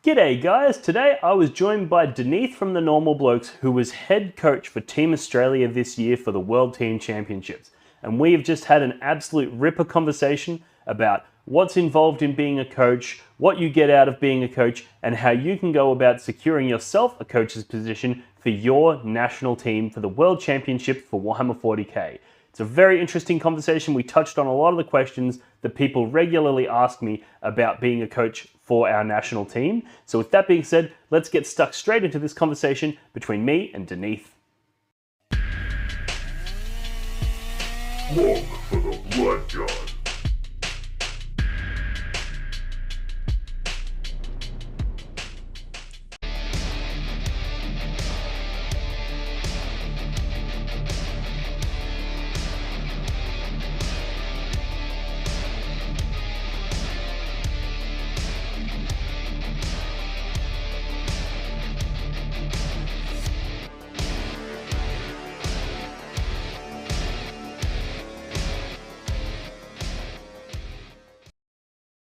G'day guys, today I was joined by Denise from the Normal Blokes, who was head coach for Team Australia this year for the World Team Championships. And we have just had an absolute ripper conversation about what's involved in being a coach, what you get out of being a coach, and how you can go about securing yourself a coach's position for your national team for the World Championship for Warhammer 40k. It's a very interesting conversation. We touched on a lot of the questions that people regularly ask me about being a coach for our national team. So with that being said, let's get stuck straight into this conversation between me and Denise. Look for the blood god.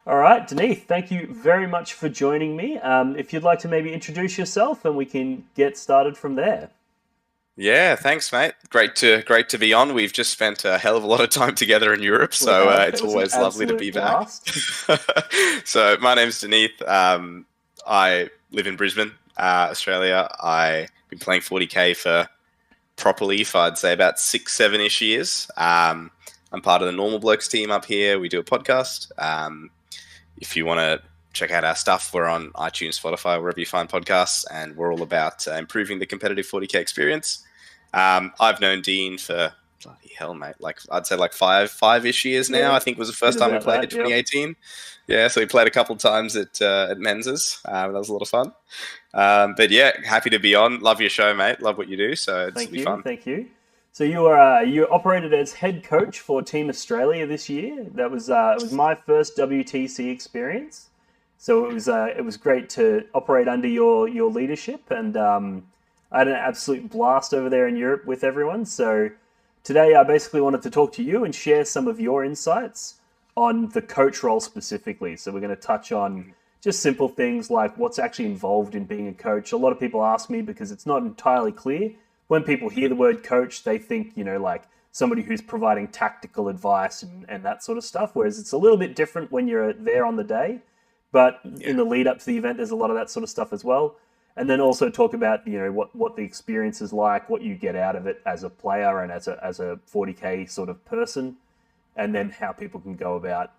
All right, Denise, thank you very much for joining me. If you'd like to maybe introduce yourself and we can get started from there. Yeah, thanks, mate. Great to be on. We've just spent a hell of a lot of time together in Europe, so it's always lovely to be back. So my name's Denise. I live in Brisbane, Australia. I've been playing 40k for I'd say about 6-7-ish years. I'm part of the Normal Blokes team up here. We do a podcast. If you want to check out our stuff, we're on iTunes, Spotify, wherever you find podcasts, and we're all about improving the competitive 40k experience. I've known Dean for bloody hell, mate. I'd say five-ish years now. Yeah. I think was the first time we played in 2018. Yeah, so we played a couple of times at Menzies. That was a lot of fun. But yeah, happy to be on. Love your show, mate. Love what you do. So it's be fun. Thank you. So you operated as head coach for Team Australia this year. That was it was my first WTC experience. So it was great to operate under your leadership, and I had an absolute blast over there in Europe with everyone. So today I basically wanted to talk to you and share some of your insights on the coach role specifically. So we're going to touch on just simple things like what's actually involved in being a coach. A lot of people ask me because it's not entirely clear. When people hear the word coach, they think, like somebody who's providing tactical advice and that sort of stuff, whereas it's a little bit different when you're there on the day. But in the lead up to the event, there's a lot of that sort of stuff as well. And then also talk about, what the experience is like, what you get out of it as a player and as a 40k sort of person, and then how people can go about,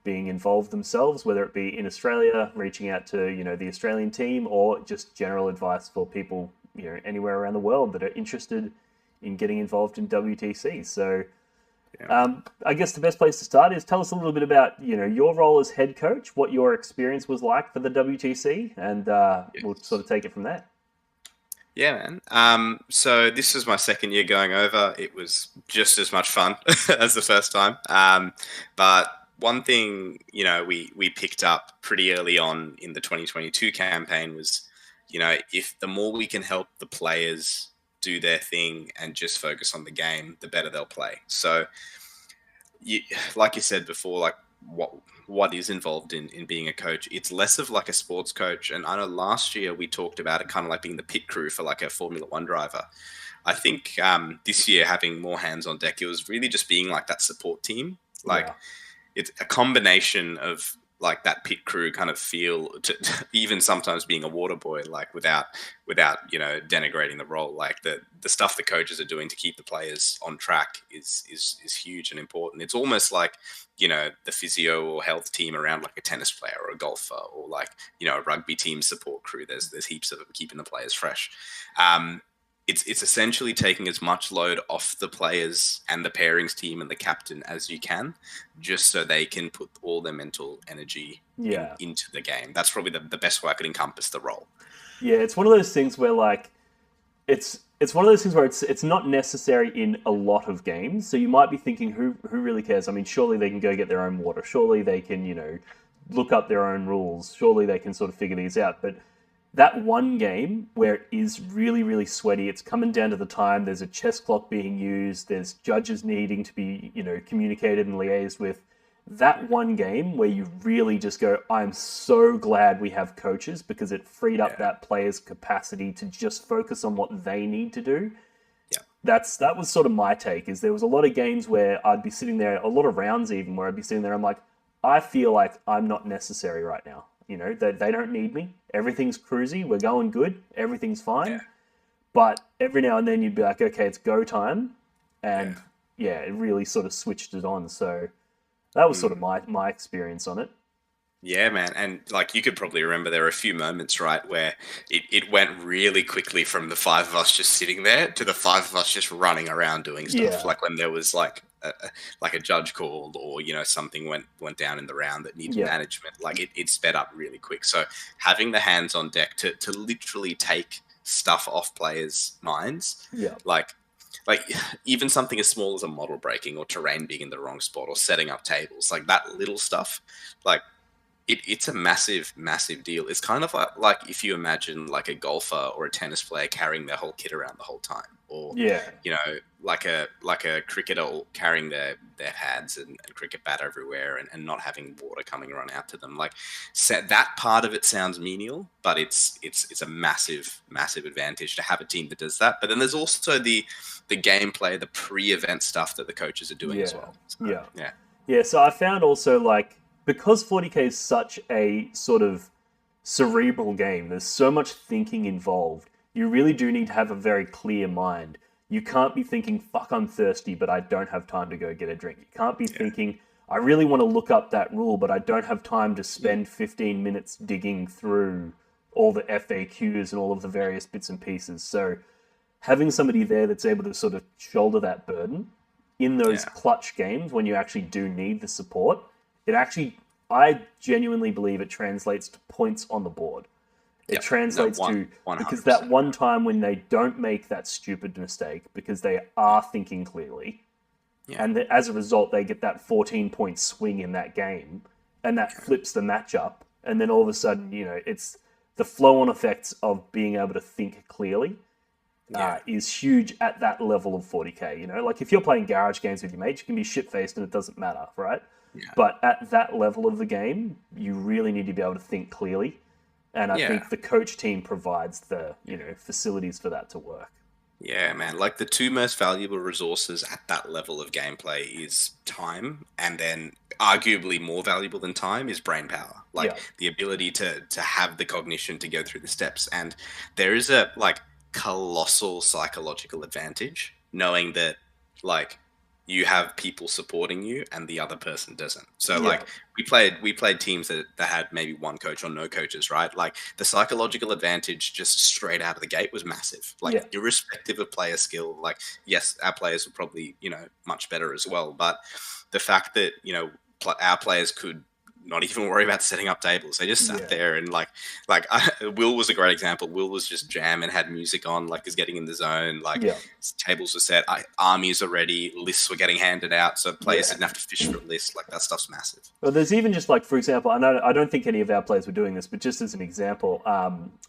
being involved themselves, whether it be in Australia, reaching out to, the Australian team, or just general advice for people anywhere around the world that are interested in getting involved in WTC. So I guess the best place to start is tell us a little bit about, your role as head coach, what your experience was like for the WTC, and we'll sort of take it from there. Yeah, man. So this is my second year going over. It was just as much fun as the first time. But one thing, we picked up pretty early on in the 2022 campaign was, if the more we can help the players do their thing and just focus on the game, the better they'll play. So, like you said before, like what is involved in being a coach, it's less of like a sports coach. And I know last year we talked about it kind of like being the pit crew for like a Formula One driver. I think this year having more hands on deck, it was really just being like that support team. It's a combination of like that pit crew kind of feel, to even sometimes being a water boy, like without denigrating the role. Like the stuff the coaches are doing to keep the players on track is huge and important. It's almost like the physio or health team around like a tennis player or a golfer or like a rugby team support crew. There's heaps of keeping the players fresh. It's essentially taking as much load off the players and the pairings team and the captain as you can, just so they can put all their mental energy into the game. That's probably the best way I could encompass the role. Yeah, it's one of those things where like it's one of those things where it's not necessary in a lot of games. So you might be thinking, who really cares? I mean, surely they can go get their own water. Surely they can look up their own rules. Surely they can sort of figure these out. But that one game where it is really, really sweaty, it's coming down to the time, there's a chess clock being used, there's judges needing to be, communicated and liaised with, that one game where you really just go, I'm so glad we have coaches because it freed up that player's capacity to just focus on what they need to do. Yeah. That was sort of my take. Is there was a lot of games where I'd be sitting there, a lot of rounds even, where I'd be sitting there, I'm like, I feel like I'm not necessary right now. They don't need me. Everything's cruisy. We're going good. Everything's fine. Yeah. But every now and then you'd be like, okay, it's go time. And it really sort of switched it on. So that was sort of my experience on it. Yeah, man. And like you could probably remember there were a few moments, right, where it went really quickly from the five of us just sitting there to the five of us just running around doing stuff. Yeah. Like when there was like a judge called or, something went down in the round that needed management, like it sped up really quick. So having the hands on deck to literally take stuff off players' minds, like even something as small as a model breaking or terrain being in the wrong spot or setting up tables, like that little stuff, like it's a massive, massive deal. It's kind of like if you imagine like a golfer or a tennis player carrying their whole kit around the whole time, or like a cricketer carrying their pads and cricket bat everywhere and not having water coming run out to them. Like that part of it sounds menial, but it's a massive, massive advantage to have a team that does that. But then there's also the gameplay, the pre-event stuff that the coaches are doing as well. So, yeah. So I found also like, because 40K is such a sort of cerebral game, there's so much thinking involved, you really do need to have a very clear mind. You can't be thinking, fuck, I'm thirsty, but I don't have time to go get a drink. You can't be thinking, I really want to look up that rule, but I don't have time to spend 15 minutes digging through all the FAQs and all of the various bits and pieces. So having somebody there that's able to sort of shoulder that burden in those clutch games when you actually do need the support, I genuinely believe it translates to points on the board. It translates to, because that one time when they don't make that stupid mistake, because they are thinking clearly, and as a result, they get that 14-point swing in that game, and that flips the matchup, and then all of a sudden, it's the flow-on effects of being able to think clearly is huge at that level of 40K. Like if you're playing garage games with your mates, you can be shit-faced and it doesn't matter, right? Yeah. But at that level of the game, you really need to be able to think clearly. And I think the coach team provides the, facilities for that to work. Yeah, man. Like the two most valuable resources at that level of gameplay is time, and then arguably more valuable than time is brain power. Like the ability to have the cognition to go through the steps. And there is a like colossal psychological advantage knowing that like you have people supporting you and the other person doesn't. So like we played teams that had maybe one coach or no coaches, right? Like the psychological advantage just straight out of the gate was massive. Like irrespective of player skill, like yes, our players were probably, much better as well. But the fact that, our players could not even worry about setting up tables. They just sat there and Will was a great example. Will was just jamming, had music on, like is getting in the zone. Like tables were set, armies are ready, lists were getting handed out, so players didn't have to fish for a list. Like that stuff's massive. Well, there's even just like, for example, I don't think any of our players were doing this, but just as an example,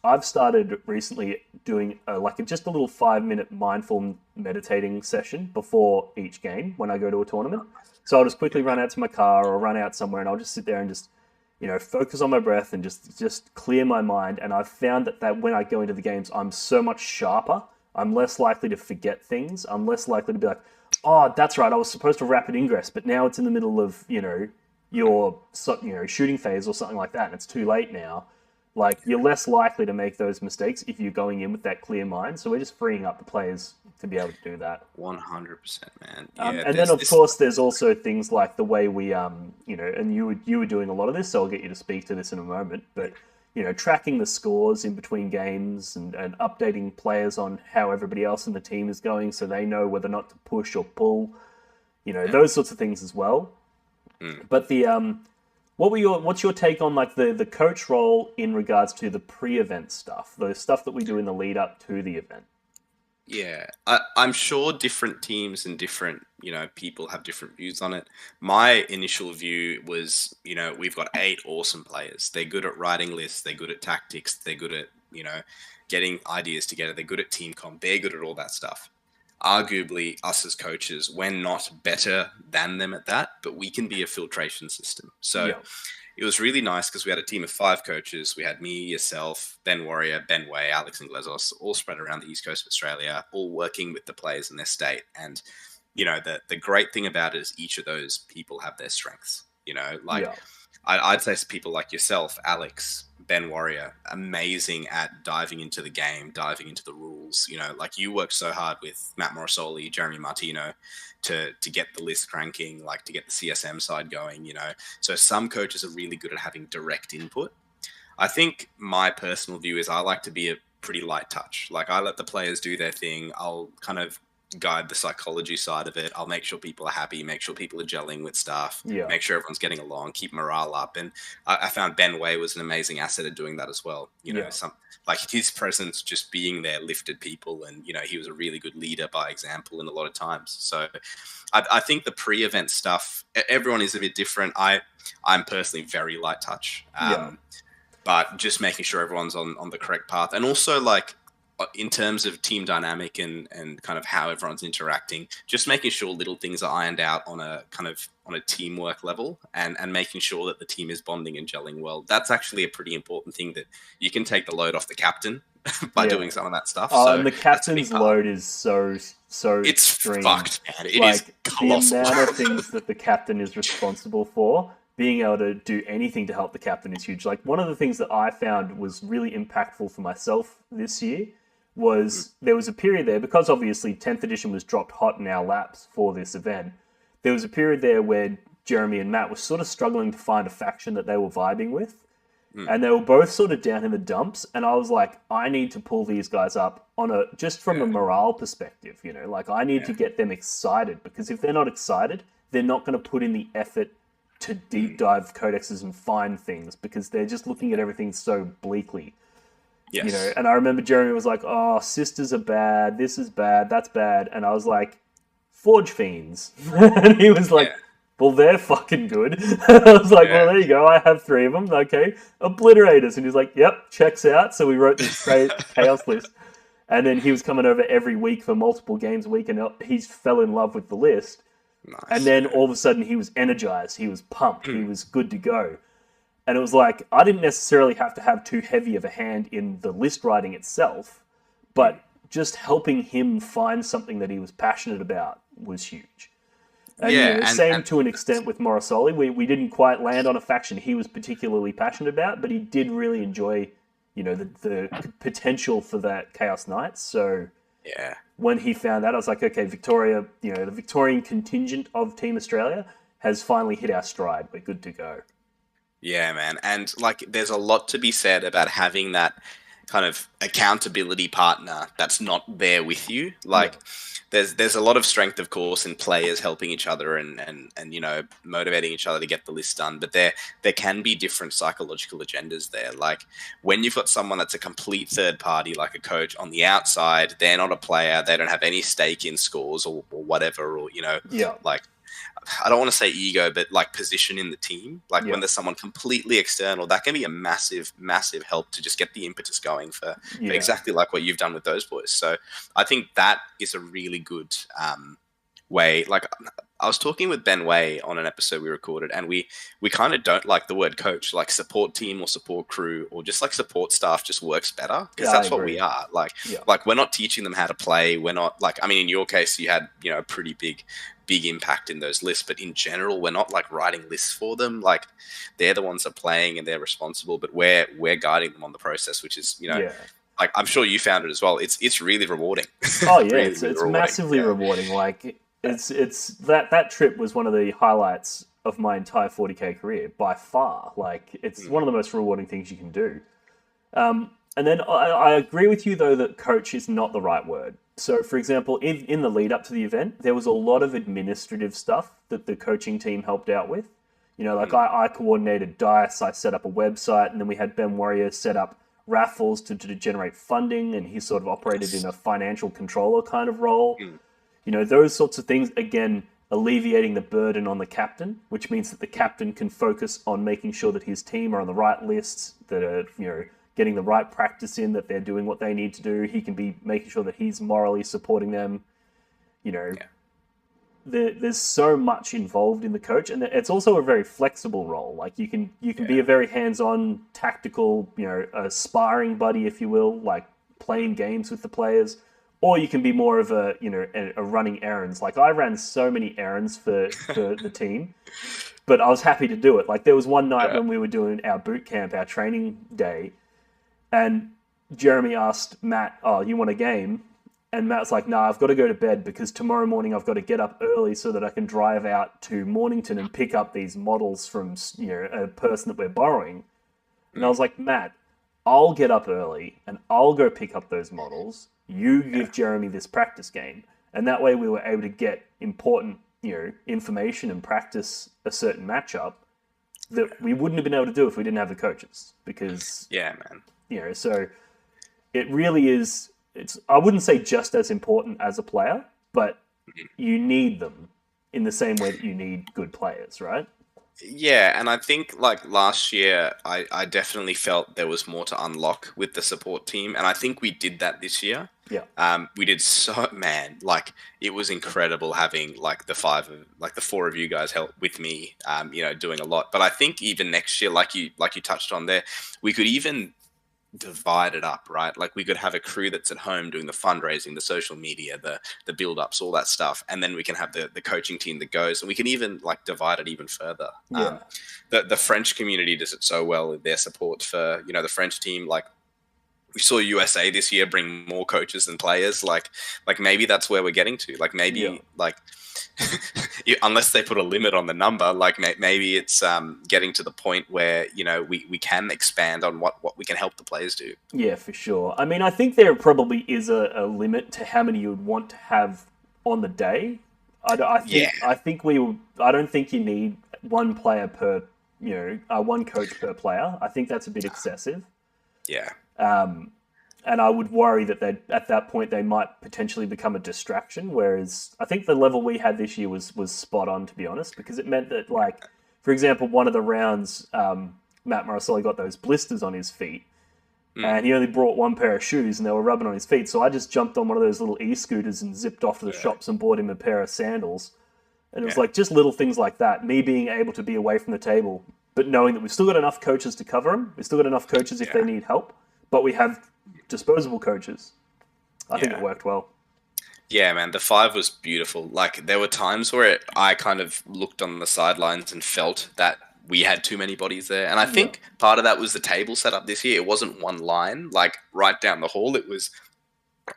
I've started recently doing just a little 5-minute mindful meditating session before each game when I go to a tournament. So I'll just quickly run out to my car or run out somewhere and I'll just sit there and just, focus on my breath and just clear my mind. And I've found that when I go into the games, I'm so much sharper. I'm less likely to forget things. I'm less likely to be like, oh, that's right, I was supposed to rapid ingress, but now it's in the middle of, your shooting phase or something like that, and it's too late now. Like, you're less likely to make those mistakes if you're going in with that clear mind. So we're just freeing up the players to be able to do that. 100%, man. And then, of course, there's also things like the way we, and you were doing a lot of this, so I'll get you to speak to this in a moment. But, tracking the scores in between games and updating players on how everybody else in the team is going so they know whether or not to push or pull, those sorts of things as well. But the... What's your take on like the coach role in regards to the pre-event stuff, the stuff that we do in the lead up to the event? Yeah, I'm sure different teams and different, people have different views on it. My initial view was, we've got 8 awesome players. They're good at writing lists. They're good at tactics. They're good at, getting ideas together. They're good at team comp. They're good at all that stuff. arguably us as coaches, we're not better than them at that, but we can be a filtration system. So Yeah. it was really nice because we had a team of 5 coaches. We had me, yourself, Ben Warrior, Ben Way, Alex Inglesas, all spread around the east coast of Australia, all working with the players in their state. And, the great thing about it is each of those people have their strengths. Yeah. I'd say people like yourself, Alex, Ben Warrior, amazing at diving into the game, diving into the rules. Like you work so hard with Matt Morosoli, Jeremy Martino to get the list cranking, like to get the CSM side going, So some coaches are really good at having direct input. I think my personal view is I like to be a pretty light touch. Like I let the players do their thing. I'll kind of guide the psychology side of it. I'll make sure people are happy, make sure people are gelling with staff, Yeah. make sure everyone's getting along, keep morale up. And I found Ben Way was an amazing asset at doing that as well. Some like his presence just being there lifted people, and he was a really good leader by example in a lot of times. So I think the pre-event stuff, everyone is a bit different. I'm personally very light touch. But just making sure everyone's on the correct path, and also like in terms of team dynamic and kind of how everyone's interacting, just making sure little things are ironed out on a teamwork level, and making sure that the team is bonding and gelling well. That's actually a pretty important thing that you can take the load off the captain by doing some of that stuff. And the captain's load is so it's extreme. Fucked, man. It like, is colossal. The amount of things that the captain is responsible for, being able to do anything to help the captain is huge. Like one of the things that I found was really impactful for myself this year was there was a period there, because obviously 10th edition was dropped hot in our laps for this event. There was a period there where Jeremy and Matt were sort of struggling to find a faction that they were vibing with. And they were both sort of down in the dumps. And I was like, I need to pull these guys up just from a morale perspective, like I need to get them excited, because if they're not excited, they're not going to put in the effort to deep dive codexes and find things, because they're just looking at everything so bleakly. Yes. And I remember Jeremy was like, oh, sisters are bad, this is bad, that's bad. And I was like, Forge Fiends. And he was like, well, they're fucking good. I was like, well, there you go, I have 3 of them, okay. Obliterators. And he's like, yep, checks out. So we wrote this great chaos list. And then he was coming over every week for multiple games a week, and he fell in love with the list. Nice. And then all of a sudden he was energized, he was pumped, he was good to go. And it was like, I didn't necessarily have to have too heavy of a hand in the list writing itself, but just helping him find something that he was passionate about was huge. And same to an extent with Morosoli. We didn't quite land on a faction he was particularly passionate about, but he did really enjoy, the potential for that Chaos Knights. So when he found that, I was like, okay, Victoria, the Victorian contingent of Team Australia has finally hit our stride. We're good to go. Yeah, man. And like, there's a lot to be said about having that kind of accountability partner that's not there with you. Like, there's a lot of strength, of course, in players helping each other and motivating each other to get the list done. But there can be different psychological agendas there. Like when you've got someone that's a complete third party, like a coach on the outside, they're not a player, they don't have any stake in scores or whatever, or like, I don't want to say ego, but like position in the team. Like when there's someone completely external, that can be a massive, massive help to just get the impetus going for exactly like what you've done with those boys. So I think that is a really good way. Like I was talking with Ben Way on an episode we recorded, and we kind of don't like the word coach. Like support team or support crew or just like support staff just works better, because that's what we are. Like we're not teaching them how to play. We're not like, I mean, in your case, you had a pretty big impact in those lists, but in general, we're not like writing lists for them. Like they're the ones that are playing and they're responsible, but we're guiding them on the process, which is like, I'm sure you found it as well. It's really rewarding. Oh yeah, it's massively rewarding. Like it's that trip was one of the highlights of my entire 40k career by far. Like it's one of the most rewarding things you can do. And then I agree with you though that coach is not the right word. So, for example, in the lead up to the event, there was a lot of administrative stuff that the coaching team helped out with. I coordinated dice, I set up a website, and then we had Ben Warrior set up raffles to generate funding, and he sort of operated in a financial controller kind of role. Those sorts of things, again, alleviating the burden on the captain, which means that the captain can focus on making sure that his team are on the right lists, that are, getting the right practice in, that they're doing what they need to do. He can be making sure that he's morally supporting them. you know, Yeah. there's so much involved in the coach, and it's also a very flexible role. Like you can be a very hands-on, tactical, a sparring buddy, if you will, like playing games with the players, or you can be more of a running errands. Like I ran so many errands for the team, but I was happy to do it. Like there was one night when we were doing our boot camp, our training day, and Jeremy asked Matt, "Oh, you want a game?" And Matt's like, "Nah, I've got to go to bed because tomorrow morning I've got to get up early so that I can drive out to Mornington and pick up these models from a person that we're borrowing." And I was like, "Matt, I'll get up early and I'll go pick up those models. You give Jeremy this practice game." And that way we were able to get important, information and practice a certain matchup that we wouldn't have been able to do if we didn't have the coaches. Because, Yeah, man. So it really is, I wouldn't say just as important as a player, but you need them in the same way that you need good players, right? Yeah, and I think like last year, I definitely felt there was more to unlock with the support team, and I think we did that this year. Yeah. We did like it was incredible having like the four of you guys help with me, doing a lot. But I think even next year, like you touched on there, we could even divide it up, right? Like we could have a crew that's at home doing the fundraising, the social media, the build-ups, all that stuff, and then we can have the coaching team that goes, and we can even like divide it even further. Yeah. The French community does it so well with their support for the French team. Like we saw USA this year bring more coaches than players. Like maybe that's where we're getting to. Like maybe like unless they put a limit on the number, like maybe it's getting to the point where we can expand on what we can help the players do. Yeah, for sure. I mean, I think there probably is a limit to how many you would want to have on the day. I don't think you need one player per one coach per player. I think that's a bit excessive. Yeah. And I would worry that at that point they might potentially become a distraction. Whereas I think the level we had this year was spot on, to be honest, because it meant that, like, for example, one of the rounds, Matt Marasoli got those blisters on his feet, and he only brought one pair of shoes, and they were rubbing on his feet. So I just jumped on one of those little e-scooters and zipped off to the shops and bought him a pair of sandals. And it was like just little things like that. Me being able to be away from the table, but knowing that we've still got enough coaches to cover them. We've still got enough coaches if they need help, but we have disposable coaches. I think it worked well. Yeah, man, the 5 was beautiful. Like there were times where I kind of looked on the sidelines and felt that we had too many bodies there. And I think part of that was the table setup this year. It wasn't one line, like right down the hall. It was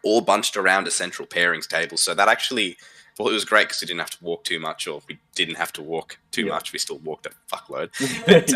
all bunched around a central pairings table. So that actually, well, it was great because we didn't have to walk too much, or we didn't have to walk too much. We still walked a fuckload. But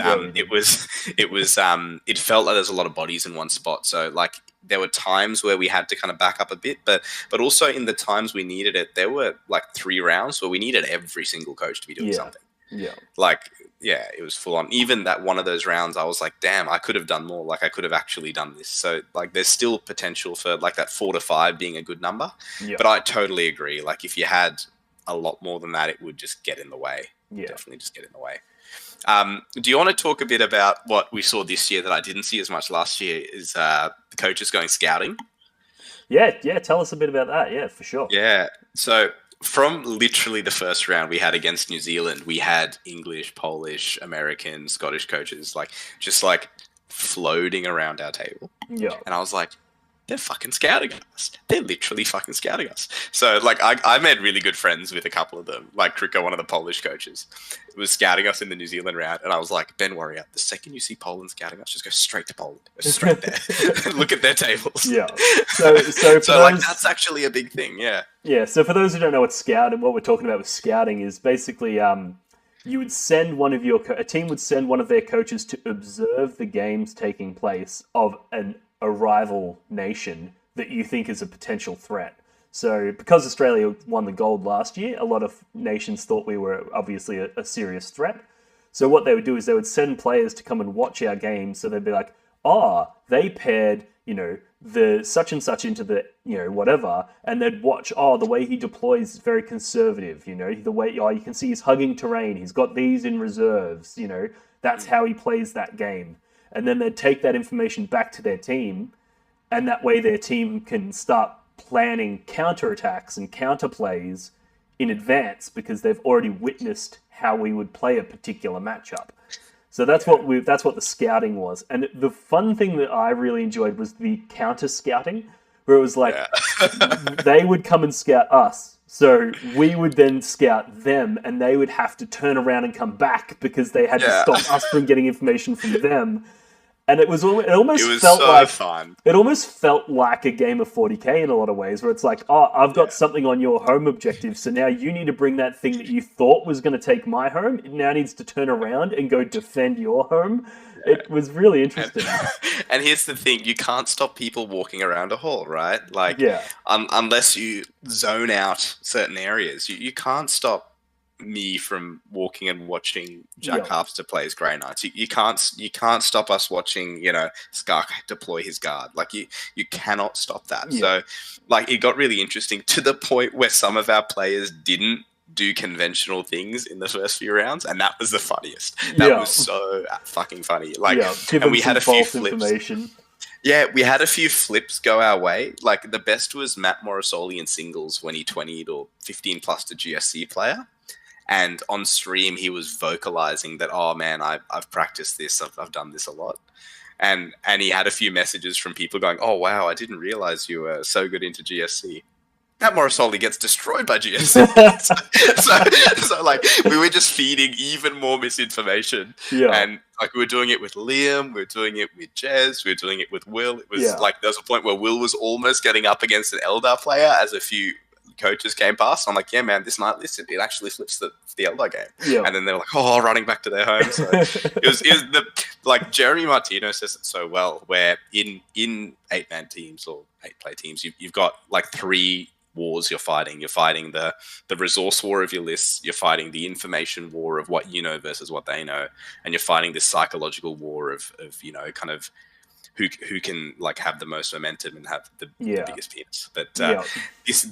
it felt like there's a lot of bodies in one spot. So like there were times where we had to kind of back up a bit, but also in the times we needed it, there were like 3 rounds where we needed every single coach to be doing something. Yeah. Like, yeah, it was full on. Even that one of those rounds, I was like, damn, I could have done more. Like I could have actually done this. So like there's still potential for like that 4 to 5 being a good number. Yeah. But I totally agree. Like if you had a lot more than that, it would just get in the way. Yeah. Definitely just get in the way. Do you want to talk a bit about what we saw this year that I didn't see as much last year is the coaches going scouting? Yeah. Tell us a bit about that. Yeah, for sure. Yeah. So from literally the first round we had against New Zealand, we had English, Polish, American, Scottish coaches just floating around our table. Yeah. And I was like, they're fucking scouting us. They're literally fucking scouting us. So like I made really good friends with a couple of them. Like Kriko, one of the Polish coaches, was scouting us in the New Zealand round. And I was like, Ben, worry out. The second you see Poland scouting us, just go straight to Poland. Go straight there. Look at their tables. Yeah. So like that's actually a big thing. Yeah. Yeah. So for those who don't know what scouting, what we're talking about with scouting is basically you would send a team would send one of their coaches to observe the games taking place of a rival nation that you think is a potential threat. So because Australia won the gold last year, a lot of nations thought we were obviously a serious threat. So what they would do is they would send players to come and watch our games. So they'd be like, they paired, the such and such into the, whatever. And they'd watch, the way he deploys is very conservative, the way, you can see he's hugging terrain. He's got these in reserves, that's how he plays that game. And then they'd take that information back to their team, and that way their team can start planning counterattacks and counterplays in advance because they've already witnessed how we would play a particular matchup. So that's what the scouting was. And the fun thing that I really enjoyed was the counter scouting, where it was like they would come and scout us. So we would then scout them, and they would have to turn around and come back because they had to stop us from getting information from them. And it was almost felt like a game of 40k in a lot of ways, where it's like, oh, I've got something on your home objective, so now you need to bring that thing that you thought was going to take my home. It now needs to turn around and go defend your home. Yeah. It was really interesting. And here's the thing: you can't stop people walking around a hall, right? Like, unless you zone out certain areas, you can't stop me from walking and watching Jack Harpster play his Grey Knights. You can't stop us watching, Skark deploy his guard. Like you cannot stop that. So like it got really interesting to the point where some of our players didn't do conventional things in the first few rounds, and that was the funniest. That was so fucking funny. Like, and we had a few flips. Yeah, we had a few flips go our way. Like the best was Matt Morrisoli in singles when he 20'd or 15 plus to GSC player. And on stream, he was vocalizing that, oh man, I've practiced this. I've done this a lot. And he had a few messages from people going, oh wow, I didn't realize you were so good into GSC. Matt Morrisoli gets destroyed by GSC. so like we were just feeding even more misinformation. Yeah. And like we were doing it with Liam, we were doing it with Jez, we were doing it with Will. It was like there was a point where Will was almost getting up against an Eldar player as a few coaches came past. I'm like, yeah, man, this night list, it actually flips the Eldar game. Yeah. And then they're like, oh, running back to their home. So it was like Jeremy Martino says it so well, where in 8-man teams or 8-player teams, you've got like 3 wars you're fighting. You're fighting the resource war of your lists. You're fighting the information war of what you know versus what they know. And you're fighting this psychological war of kind of who can like have the most momentum and have the biggest penis. But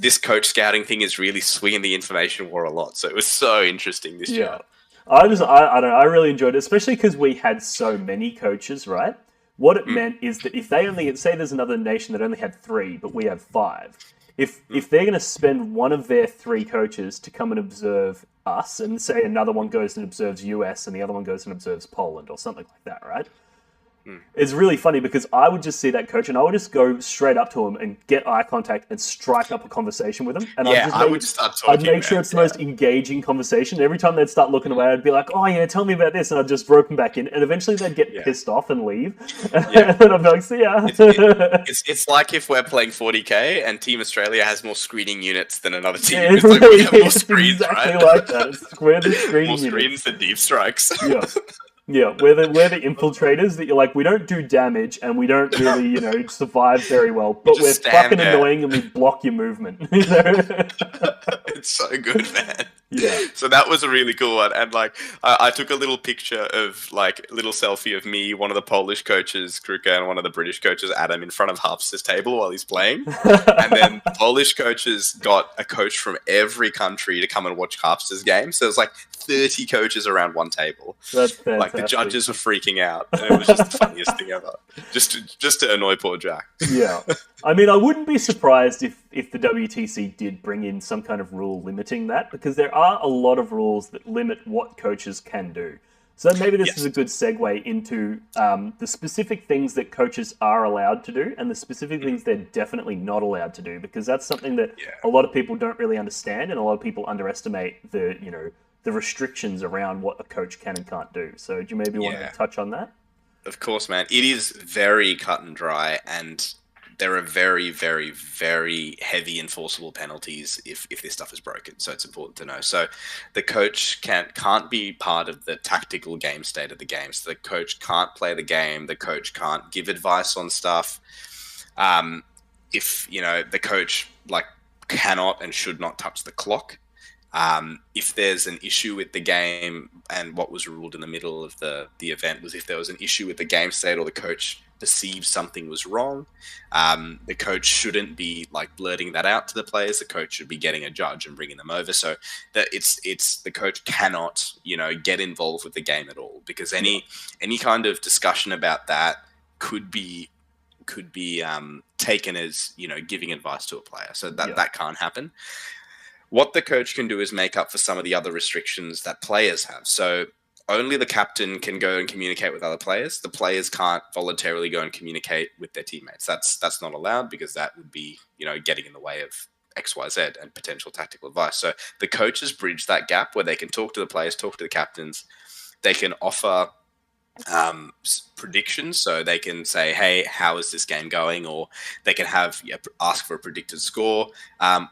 this coach scouting thing is really swinging the information war a lot. So it was so interesting this year. I don't know. I really enjoyed it, especially because we had so many coaches, right? What it meant is that if they only, say there's another nation that only had 3, but we have 5. If they're going to spend one of their 3 coaches to come and observe us, and say another one goes and observes US and the other one goes and observes Poland or something like that, right? It's really funny because I would just see that coach and I would just go straight up to him and get eye contact and strike up a conversation with him. And I would start talking. I'd make sure it's the most engaging conversation. Every time they'd start looking away, I'd be like, oh yeah, tell me about this. And I'd just rope them back in. And eventually they'd get pissed off and leave. And then I'd be like, see ya. It's like if we're playing 40k and Team Australia has more screening units than another team. It's like we have more screens, exactly like that. We're the screening more screens than deep strikes. Yeah, we're the infiltrators that you're like, we don't do damage and we don't really, survive very well, but we're fucking annoying and we block your movement. It's so good, man. Yeah. So that was a really cool one. And like, I took a little picture of like a little selfie of me, one of the Polish coaches, Kruka, and one of the British coaches, Adam, in front of Harpster's table while he's playing. And then the Polish coaches got a coach from every country to come and watch Harpster's game. So there's like 30 coaches around one table. That's fantastic. Like the judges were freaking out. And it was just the funniest thing ever. Just to annoy poor Jack. Yeah. I mean, I wouldn't be surprised if the WTC did bring in some kind of rule limiting that, because there are a lot of rules that limit what coaches can do. So maybe this is a good segue into the specific things that coaches are allowed to do and the specific things they're definitely not allowed to do, because that's something that a lot of people don't really understand, and a lot of people underestimate the restrictions around what a coach can and can't do. So do you maybe want to touch on that? Of course, man. It is very cut and dry, and there are very, very, very heavy enforceable penalties if this stuff is broken. So it's important to know. So the coach can't be part of the tactical game state of the game. So the coach can't play the game. The coach can't give advice on stuff. If the coach cannot and should not touch the clock. If there's an issue with the game, and what was ruled in the middle of the event was if there was an issue with the game state or the coach perceived something was wrong, the coach shouldn't be blurting that out to the players. The coach should be getting a judge and bringing them over, so that it's the coach cannot get involved with the game at all, because any kind of discussion about that could be could be taken as, giving advice to a player. So that can't happen. What the coach can do is make up for some of the other restrictions that players have. So only the captain can go and communicate with other players. The players can't voluntarily go and communicate with their teammates. That's not allowed, because that would be, getting in the way of XYZ and potential tactical advice. So the coaches bridge that gap where they can talk to the players, talk to the captains. They can offer predictions, so they can say, hey, how is this game going? Or they can ask for a predicted score.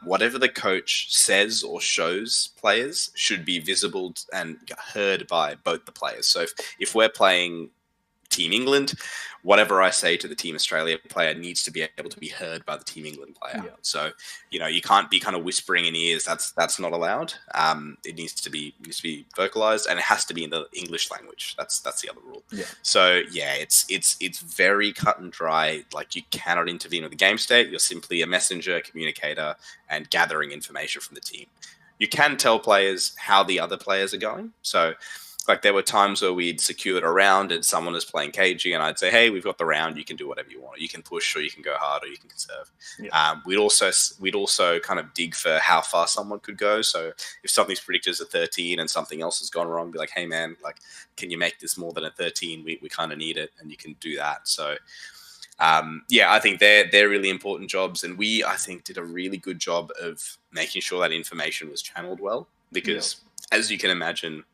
Whatever the coach says or shows players should be visible and heard by both the players. So if we're playing Team England, whatever I say to the Team Australia player needs to be able to be heard by the Team England player. Yeah. So, you can't be kind of whispering in ears. That's not allowed. It needs to be vocalized, and it has to be in the English language. That's the other rule. Yeah. So yeah, it's very cut and dry. Like, you cannot intervene with the game state. You're simply a messenger, communicator, and gathering information from the team. You can tell players how the other players are going. So, like, there were times where we'd secured a round and someone was playing cagey, and I'd say, hey, we've got the round. You can do whatever you want. You can push, or you can go hard, or you can conserve. Yeah. We'd also kind of dig for how far someone could go. So if something's predicted as a 13 and something else has gone wrong, be like, hey, man, like, can you make this more than a 13? We kind of need it, and you can do that. So, I think they're really important jobs. And we, I think, did a really good job of making sure that information was channeled well, because as you can imagine,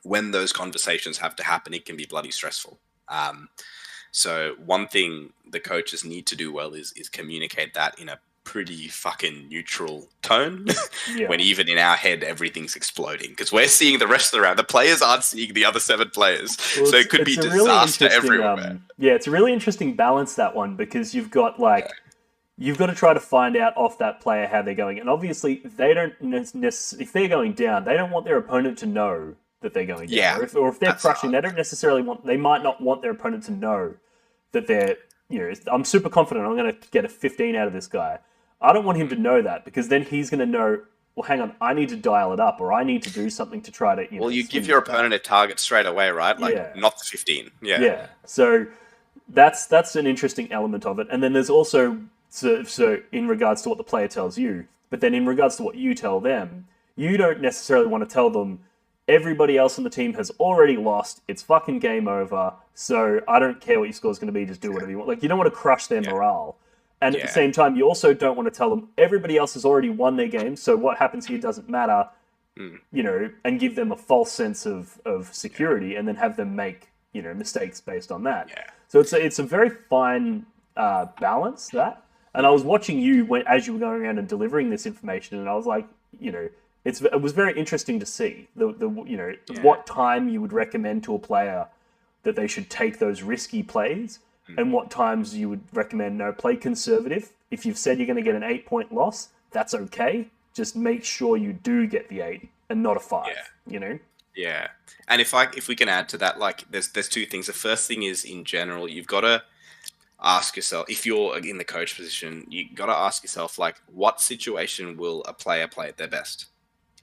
when those conversations have to happen, it can be bloody stressful. So one thing the coaches need to do well is communicate that in a pretty fucking neutral tone when even in our head everything's exploding, because we're seeing the rest of the round. The players aren't seeing the other 7 players. Well, so it could be disaster everywhere. It's a really interesting balance, that one, because you've got you've got to try to find out off that player how they're going. And obviously they don't if they're going down, they don't want their opponent to know that they're going down. Or if they're crushing, they don't necessarily they might not want their opponent to know that they're, I'm super confident I'm going to get a 15 out of this guy. I don't want him to know that, because then he's going to know, well, hang on, I need to dial it up, or I need to do something to try to, you give your opponent a target straight away, right? Like, not the 15. Yeah. So that's an interesting element of it. And then there's also, so in regards to what the player tells you, but then in regards to what you tell them, you don't necessarily want to tell them, everybody else on the team has already lost. It's fucking game over. So I don't care what your score's going to be. Just do whatever you want. Like, you don't want to crush their morale. And at the same time, you also don't want to tell them everybody else has already won their game. So what happens here doesn't matter, and give them a false sense of security, and then have them make, mistakes based on that. Yeah. So it's a very fine balance, that. And I was watching you as you were going around and delivering this information, and I was like, it was very interesting to see what time you would recommend to a player that they should take those risky plays, and what times you would recommend play conservative. If you've said you're going to get an 8-point loss, that's okay. Just make sure you do get the 8 and not a 5. Yeah. And if we can add to that, like, there's 2 things. The first thing is, in general, you've got to ask yourself, if you're in the coach position, you got to ask yourself, like, what situation will a player play at their best?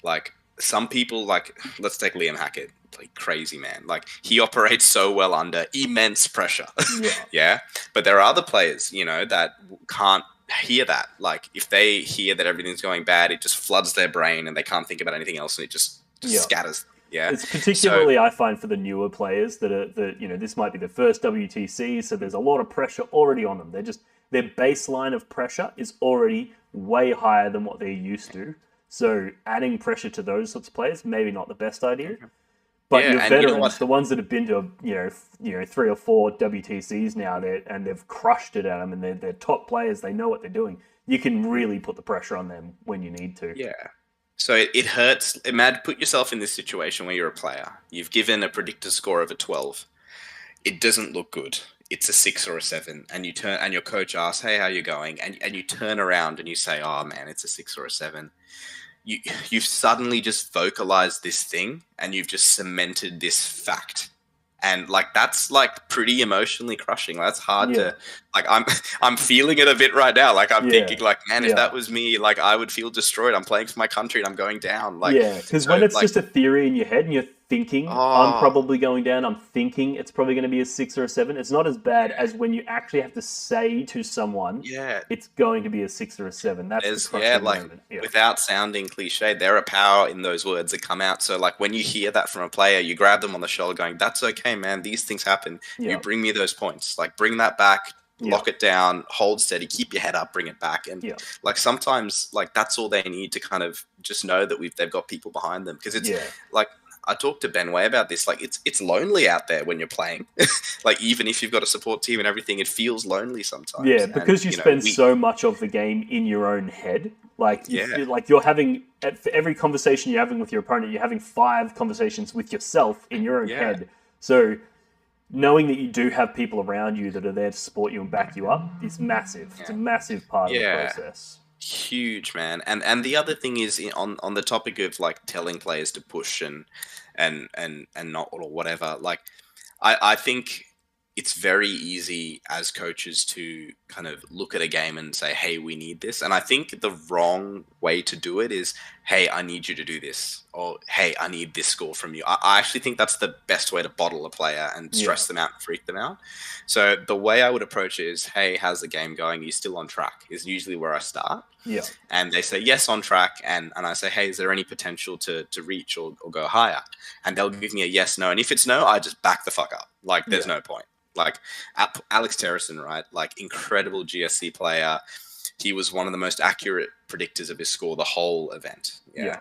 Like, some people, like, let's take Liam Hackett, like, crazy man. Like, he operates so well under immense pressure. Yeah. But there are other players, that can't hear that. Like, if they hear that everything's going bad, it just floods their brain and they can't think about anything else, and it just scatters them. Yeah. It's particularly, I find, for the newer players that are, this might be the first WTC, so there's a lot of pressure already on them. Their baseline of pressure is already way higher than what they're used to. So adding pressure to those sorts of players, maybe not the best idea. But your veterans, the ones that have been to 3 or 4 WTCs now, and they've crushed it at them, and they're top players, they know what they're doing. You can really put the pressure on them when you need to. Yeah. So it hurts. Put yourself in this situation where you're a player. You've given a predicted score of a 12. It doesn't look good. It's a 6 or a 7, and your coach asks, "Hey, how you going?" And you turn around and you say, "Oh man, it's a 6 or a 7." You've suddenly just vocalized this thing, and you've just cemented this fact, and like, that's like pretty emotionally crushing. That's hard Like I'm feeling it a bit right now. Like I'm Yeah. thinking like, man, if Yeah. that was me, like I would feel destroyed. I'm playing for my country and I'm going down. Like, Yeah, because so when it's like, just a theory in your head and you're thinking, I'm oh probably going down, I'm thinking it's probably going to be a 6 or a 7, it's not as bad as when you actually have to say to someone, yeah, it's going to be a 6 or a 7. That's there's the crushing like moment. Yeah. without sounding cliche, there are power in those words that come out. So like when you hear that from a player, you grab them on the shoulder, going, "That's okay, man. These things happen. Yeah. You bring me those points. Like bring that back." Lock it down, hold steady, keep your head up, bring it back, and like sometimes like that's all they need to kind of just know that they've got people behind them, because it's like I talked to Ben Way about this. Like it's lonely out there when you're playing. Like even if you've got a support team and everything, it feels lonely sometimes. Yeah, because and, you spend so much of the game in your own head. Like you're having for every conversation you're having with your opponent, you're having 5 conversations with yourself in your own head. So knowing that you do have people around you that are there to support you and back you up is massive. It's a massive part of the process. Huge, man. And the other thing is on the topic of like telling players to push and not or whatever. Like I think it's very easy as coaches to kind of look at a game and say, hey, we need this. And I think the wrong way to do it is, hey, I need you to do this. Or, hey, I need this score from you. I actually think that's the best way to bottle a player and stress them out and freak them out. So the way I would approach it is, hey, how's the game going? Are you still on track? Is usually where I start. Yeah. And they say, yes, on track. And I say, hey, is there any potential to reach or go higher? And they'll give me a yes, no. And if it's no, I just back the fuck up. Like, there's no point. Like Alex Terracin, right? Like incredible GSC player. He was one of the most accurate predictors of his score the whole event. Yeah.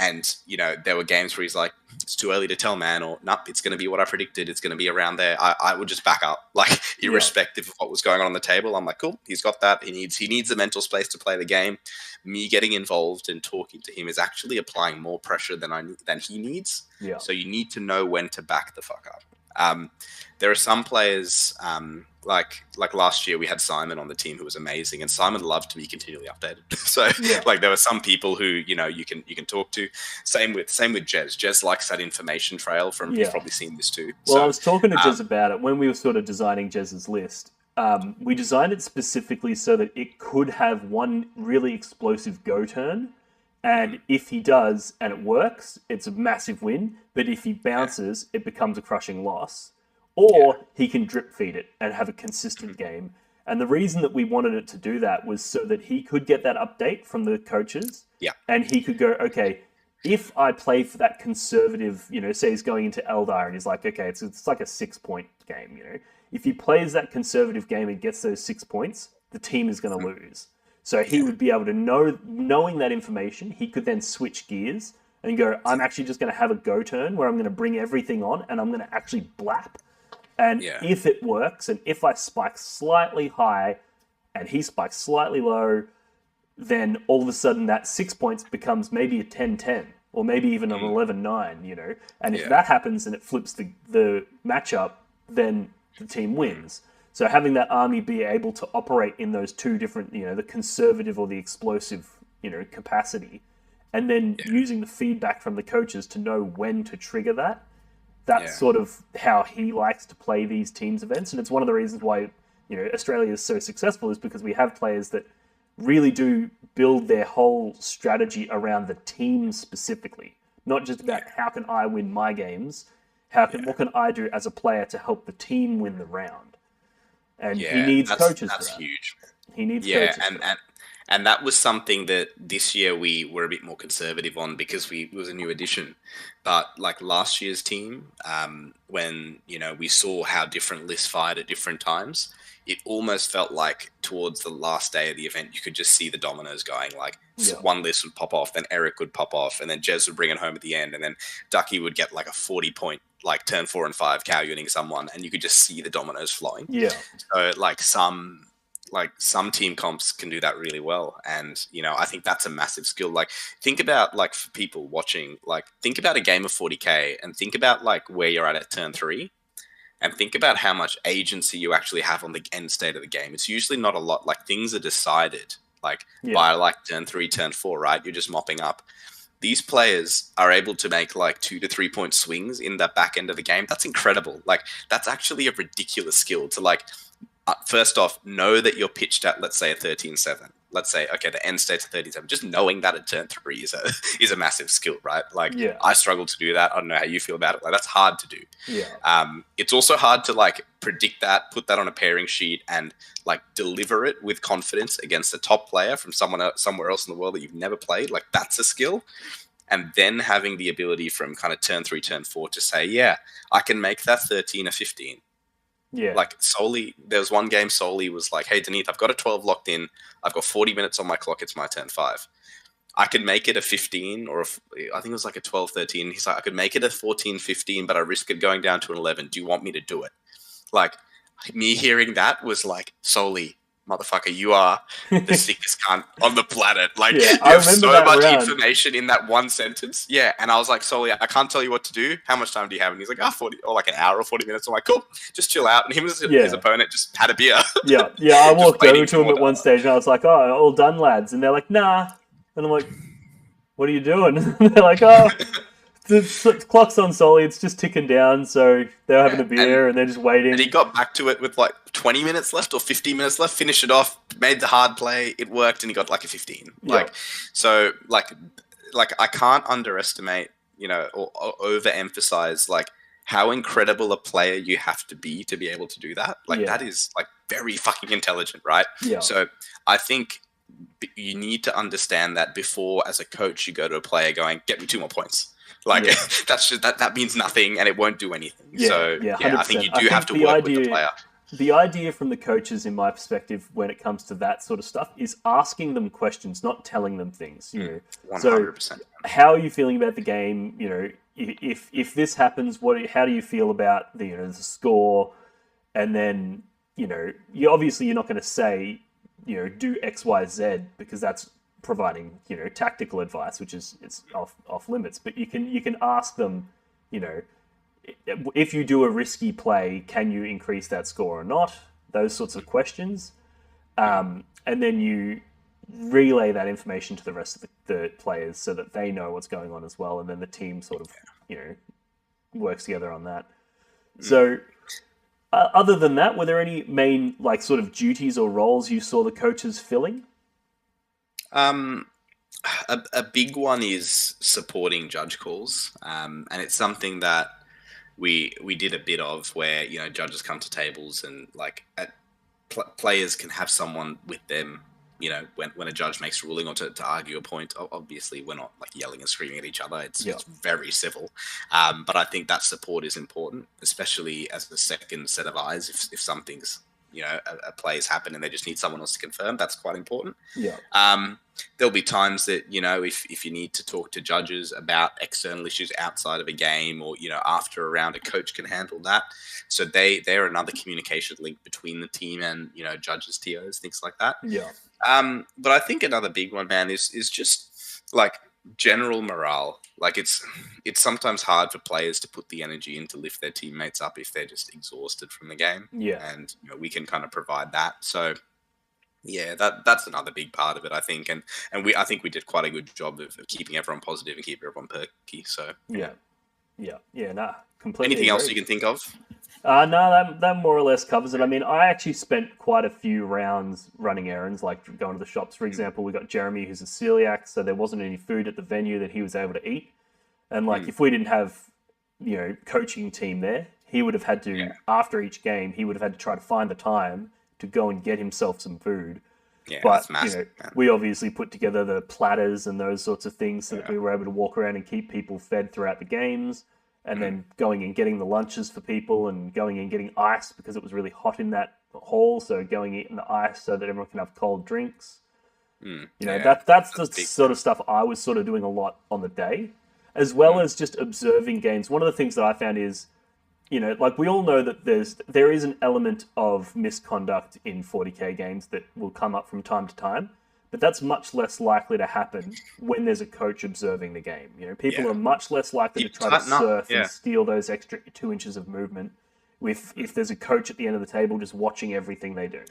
And, you know, there were games where he's like, it's too early to tell, man, or nope, it's going to be what I predicted. It's going to be around there. I would just back up, like irrespective of what was going on the table. I'm like, cool, he's got that. He needs the mental space to play the game. Me getting involved and talking to him is actually applying more pressure than he needs. Yeah. So you need to know when to back the fuck up. There are some players, like last year we had Simon on the team who was amazing, and Simon loved to be continually updated. So like there were some people who, you know, you can talk to. Same with Jez. Jez likes that information trail from. You've probably seen this too. Well, I was talking to Jez about it when we were sort of designing Jez's list. We designed it specifically so that it could have one really explosive go turn. And if he does and it works, it's a massive win. But if he bounces, it becomes a crushing loss. Or he can drip feed it and have a consistent game. And the reason that we wanted it to do that was so that he could get that update from the coaches. Yeah. And he could go, okay, if I play for that conservative, you know, say he's going into Eldar and he's like, okay, it's like a 6-point game, you know. If he plays that conservative game and gets those 6 points, the team is going to lose. So he would be able to knowing that information, he could then switch gears and go, I'm actually just going to have a go turn where I'm going to bring everything on and I'm going to actually blap. And if it works, and if I spike slightly high and he spikes slightly low, then all of a sudden that 6 points becomes maybe a 10-10 or maybe even an 11-9, you know. And if that happens and it flips the matchup, then the team wins. So having that army be able to operate in those two different, you know, the conservative or the explosive, you know, capacity, and then using the feedback from the coaches to know when to trigger that, that's sort of how he likes to play these teams events. And it's one of the reasons why, you know, Australia is so successful is because we have players that really do build their whole strategy around the team specifically, not just about how can I win my games, what can I do as a player to help the team win the round. And he needs coaches for that. That's huge. He needs coaches for that. And that was something that this year we were a bit more conservative on because it was a new addition. But like last year's team, when, you know, we saw how different lists fired at different times, it almost felt like towards the last day of the event, you could just see the dominoes going. Like one list would pop off, then Eric would pop off, and then Jez would bring it home at the end, and then Ducky would get like a 40-point, like turn 4 and 5 cow unting someone, and you could just see the dominoes flowing. Yeah. So like some team comps can do that really well. And, you know, I think that's a massive skill. Like think about like for people watching, like think about a game of 40K and think about like where you're at turn 3 and think about how much agency you actually have on the end state of the game. It's usually not a lot. Like things are decided like by like turn 3, turn 4, right? You're just mopping up. These players are able to make like 2 to 3 point swings in the back end of the game. That's incredible. Like that's actually a ridiculous skill to like first off, know that you're pitched at, let's say, a 13-7. Let's say, okay, the end state's a 13-7. Just knowing that at turn 3 is a massive skill, right? Like, Yeah. I struggle to do that. I don't know how you feel about it. Like, that's hard to do. Yeah. It's also hard to like predict that, put that on a pairing sheet, and like deliver it with confidence against a top player from somewhere else in the world that you've never played. Like, that's a skill. And then having the ability from kind of turn 3, turn 4 to say, yeah, I can make that 13 or 15. Yeah. Like, Soli, there was one game Soli was like, hey, Denith, I've got a 12 locked in. I've got 40 minutes on my clock. It's my turn 5. I could make it a 15 or I think it was like a 12, 13. He's like, I could make it a 14, 15, but I risk it going down to an 11. Do you want me to do it? Like, me hearing that was like, Soli, motherfucker, you are the sickest cunt on the planet. Like, Yeah, you I have remember so that much round. information in that one sentence. Yeah, and I was like, Soli, I can't tell you what to do. How much time do you have? And he's like, 40, or like an hour or 40 minutes. I'm like, cool, just chill out. And him and his opponent just had a beer. Yeah. I walked waiting over to for him at more one stage and I was like, oh, all done, lads. And they're like, nah. And I'm like, what are you doing? And they're like, oh, the clock's on Soli. It's just ticking down. So they're having a beer and they're just waiting. And he got back to it with like 20 minutes left or 15 minutes left, finished it off, made the hard play, it worked, and he got like a 15. Like, so like I can't underestimate, or overemphasize like how incredible a player you have to be able to do that. Like, that is like very fucking intelligent, right? Yeah. So I think you need to understand that before, as a coach, you go to a player going, get me 2 more points. Like, that's just, that means nothing and it won't do anything. So I think you do have to work with the player. The idea from the coaches, in my perspective, when it comes to that sort of stuff, is asking them questions, not telling them things. 100%. So, how are you feeling about the game? If this happens, how do you feel about the score? And then you're not going to say do X, Y, Z, because that's providing tactical advice, which is it's off limits. But you can ask them, if you do a risky play, can you increase that score or not? Those sorts of questions. And then you relay that information to the rest of the players so that they know what's going on as well. And then the team sort of, works together on that. So other than that, were there any main like sort of duties or roles you saw the coaches filling? A big one is supporting judge calls. And it's something that we did a bit of where, judges come to tables and like players can have someone with them, when a judge makes a ruling or to argue a point. Obviously, we're not like yelling and screaming at each other. It's very civil. But I think that support is important, especially as the second set of eyes. If something's, a play's happened and they just need someone else to confirm, that's quite important. Yeah. There'll be times that, if you need to talk to judges about external issues outside of a game or, after a round, a coach can handle that. So they're another communication link between the team and, judges, TOs, things like that. Yeah. But I think another big one, man, is just like general morale. Like, it's sometimes hard for players to put the energy in to lift their teammates up if they're just exhausted from the game. Yeah. And we can kind of provide that. So yeah, that's another big part of it, I think. And I think we did quite a good job of keeping everyone positive and keeping everyone perky. So yeah, nah, completely. Anything else you can think of? No, that more or less covers it. I mean, I actually spent quite a few rounds running errands, like going to the shops. For example, we got Jeremy, who's a celiac, so there wasn't any food at the venue that he was able to eat. And like, if we didn't have, coaching team there, he would have had to, after each game, he would have had to try to find the time to go and get himself some food. Yeah, but that's massive, we obviously put together the platters and those sorts of things so that we were able to walk around and keep people fed throughout the games. And then going and getting the lunches for people and going and getting ice because it was really hot in that hall. So going and eating the ice so that everyone can have cold drinks. That's the sort of stuff I was sort of doing a lot on the day, as well as just observing games. One of the things that I found is, like we all know that there is an element of misconduct in 40K games that will come up from time to time. But that's much less likely to happen when there's a coach observing the game. People are much less likely to try to surf and steal those extra 2 inches of movement if there's a coach at the end of the table just watching everything they do.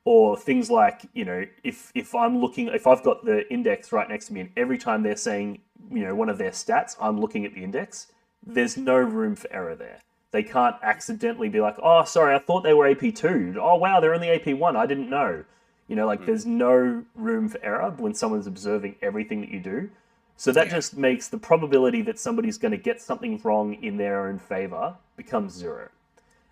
Or things like, if I've got the index right next to me and every time they're saying, one of their stats, I'm looking at the index, there's no room for error there. They can't accidentally be like, oh, sorry, I thought they were AP2. Oh, wow, they're only AP1. I didn't know. Like there's no room for error when someone's observing everything that you do. So that just makes the probability that somebody's going to get something wrong in their own favor becomes zero.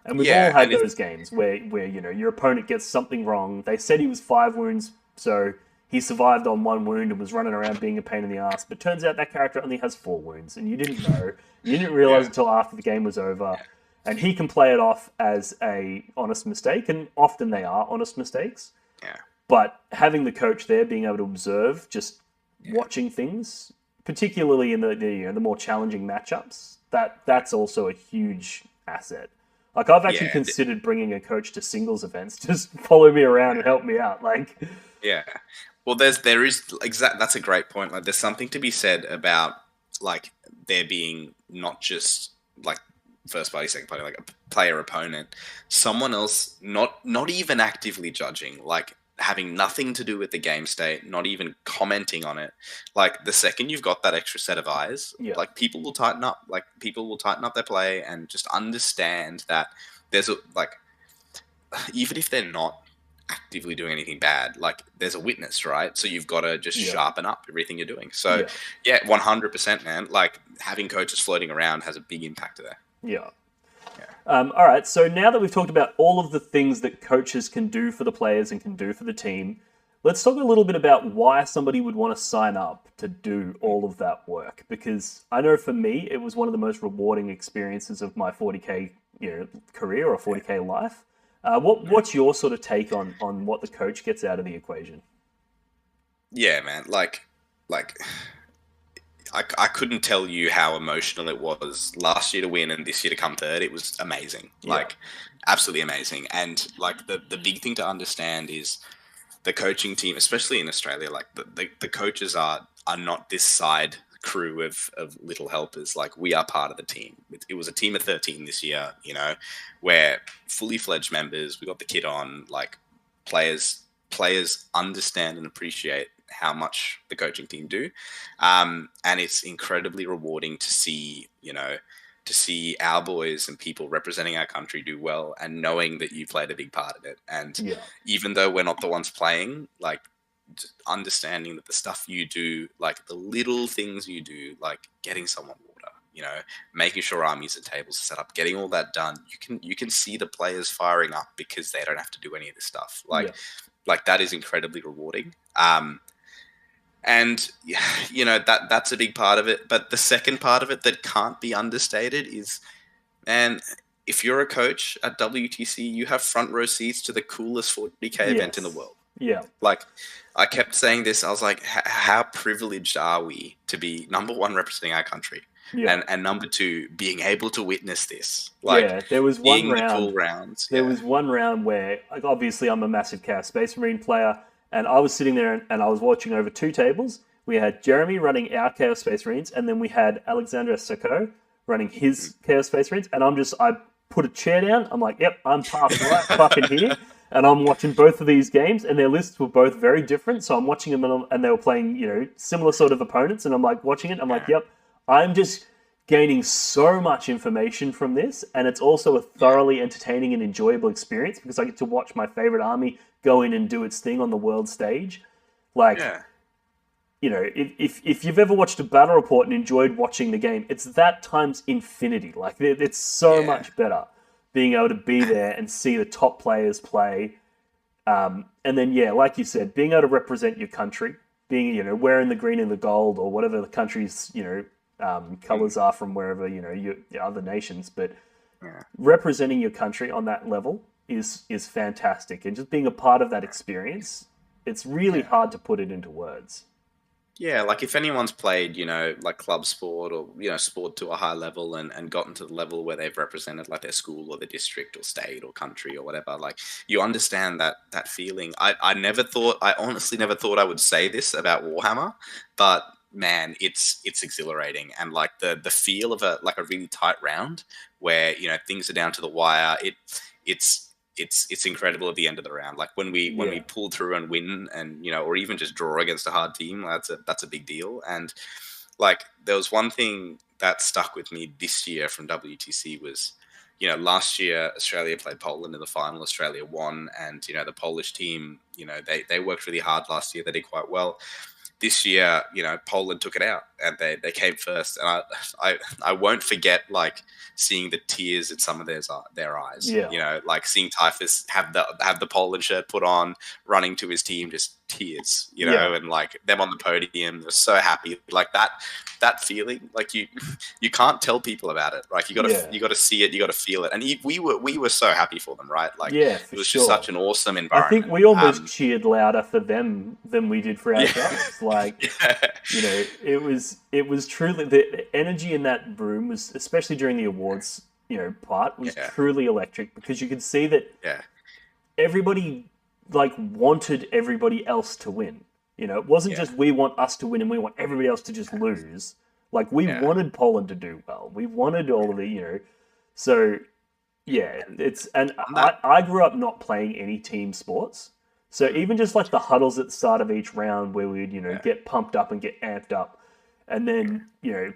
And we've all had those games where your opponent gets something wrong. They said he was 5 wounds, so he survived on 1 wound and was running around being a pain in the ass. But turns out that character only has 4 wounds, and you didn't know. You didn't realize until after the game was over. And he can play it off as a honest mistake, and often they are honest mistakes. Yeah. But having the coach there, being able to observe, just watching things, particularly in the more challenging matchups, that's also a huge asset. Like, I've actually considered bringing a coach to singles events, just follow me around and help me out. Like, yeah. Well, there is that's a great point. Like, there's something to be said about like there being not just like first party, second party, like a player opponent, someone else not even actively judging, like having nothing to do with the game state, not even commenting on it. Like, the second you've got that extra set of eyes, like people will tighten up. Like, people will tighten up their play and just understand that there's even if they're not actively doing anything bad, like there's a witness, right? So you've got to just sharpen up everything you're doing. So 100%, man. Like, having coaches floating around has a big impact there. Yeah. All right, so now that we've talked about all of the things that coaches can do for the players and can do for the team, let's talk a little bit about why somebody would want to sign up to do all of that work. Because I know for me, it was one of the most rewarding experiences of my 40K career or 40K life. What's your sort of take on what the coach gets out of the equation? Yeah, man. Like I couldn't tell you how emotional it was last year to win and this year to come third. It was amazing, like absolutely amazing. And like the big thing to understand is the coaching team, especially in Australia, like the coaches are not this side crew of little helpers. Like, we are part of the team. It was a team of 13 this year, we're fully fledged members. We got the kit on. Like, players understand and appreciate how much the coaching team do. And it's incredibly rewarding to see, to see our boys and people representing our country do well, and knowing that you played a big part of it. And even though we're not the ones playing, like, just understanding that the stuff you do, like the little things you do, like getting someone water, making sure armies and tables are set up, getting all that done, you can see the players firing up because they don't have to do any of this stuff. Like that is incredibly rewarding. And that's a big part of it. But the second part of it that can't be understated is, man, if you're a coach at WTC, you have front row seats to the coolest 40K event in the world. Yeah. Like, I kept saying this. I was like, how privileged are we to be, number one, representing our country, and number two, being able to witness this. Like, there was one round. The cool rounds. There was one round where, like, obviously I'm a massive Chaos Space Marine player, and I was sitting there and I was watching over 2 tables. We had Jeremy running our Chaos Space Marines, and then we had Alexandra Sacco running his Chaos Space Marines, and I put a chair down. I'm like, yep, I'm past right fucking here. And I'm watching both of these games, and their lists were both very different. So I'm watching them, and they were playing, similar sort of opponents. And I'm like watching it. I'm like, yep, I'm just gaining so much information from this, and it's also a thoroughly entertaining and enjoyable experience because I get to watch my favorite army go in and do its thing on the world stage. Like, if you've ever watched a battle report and enjoyed watching the game, it's that times infinity. Like, it's so much better being able to be there and see the top players play. And then, like you said, being able to represent your country, being, wearing the green and the gold or whatever the country's, colors are from wherever, your other nations, but representing your country on that level is fantastic. And just being a part of that experience, it's really hard to put it into words. Yeah, like if anyone's played, like club sport or, sport to a high level and gotten to the level where they've represented like their school or the district or state or country or whatever, like you understand that feeling. I honestly never thought I would say this about Warhammer, but man, it's exhilarating. And like the feel of a really tight round where, things are down to the wire, it's incredible at the end of the round. Like when we pull through and win and, or even just draw against a hard team, that's a big deal. And like, there was one thing that stuck with me this year from WTC was last year Australia played Poland in the final. Australia won, and the Polish team, they worked really hard last year. They did quite well. This year, Poland took it out and they came first. And I won't forget seeing the tears in some of their eyes. Yeah. Seeing Typhus have the Poland shirt put on, running to his team, just tears, Yeah. and them on the podium. They're so happy. That feeling, you can't tell people about it. Right? You gotta see it, you gotta feel it. And we were so happy for them, right? Yeah, it was sure. just such an awesome I environment. think we almost cheered louder for them than we did for ourselves. It was truly, the energy in that room was, especially during the awards, part, was truly electric, because you could see that everybody wanted everybody else to win. It wasn't just we want us to win and we want everybody else to just lose. We wanted Poland to do well. We wanted all of the, so yeah, I grew up not playing any team sports. So even just the huddles at the start of each round where we'd, get pumped up and get amped up, and then,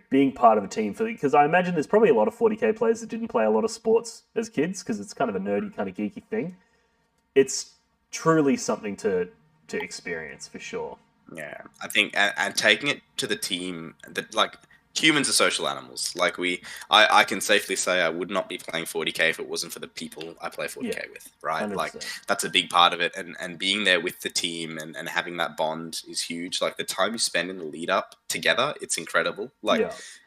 being part of a team because I imagine there's probably a lot of 40K players that didn't play a lot of sports as kids, because it's kind of a nerdy, kind of geeky thing. It's truly something to experience, for sure. Yeah, I think, and taking it to the team, that humans are social animals. I can safely say I would not be playing 40K if it wasn't for the people I play 40K with, right? 100%. That's a big part of it, and being there with the team and having that bond is huge. The time you spend in the lead up together, it's incredible.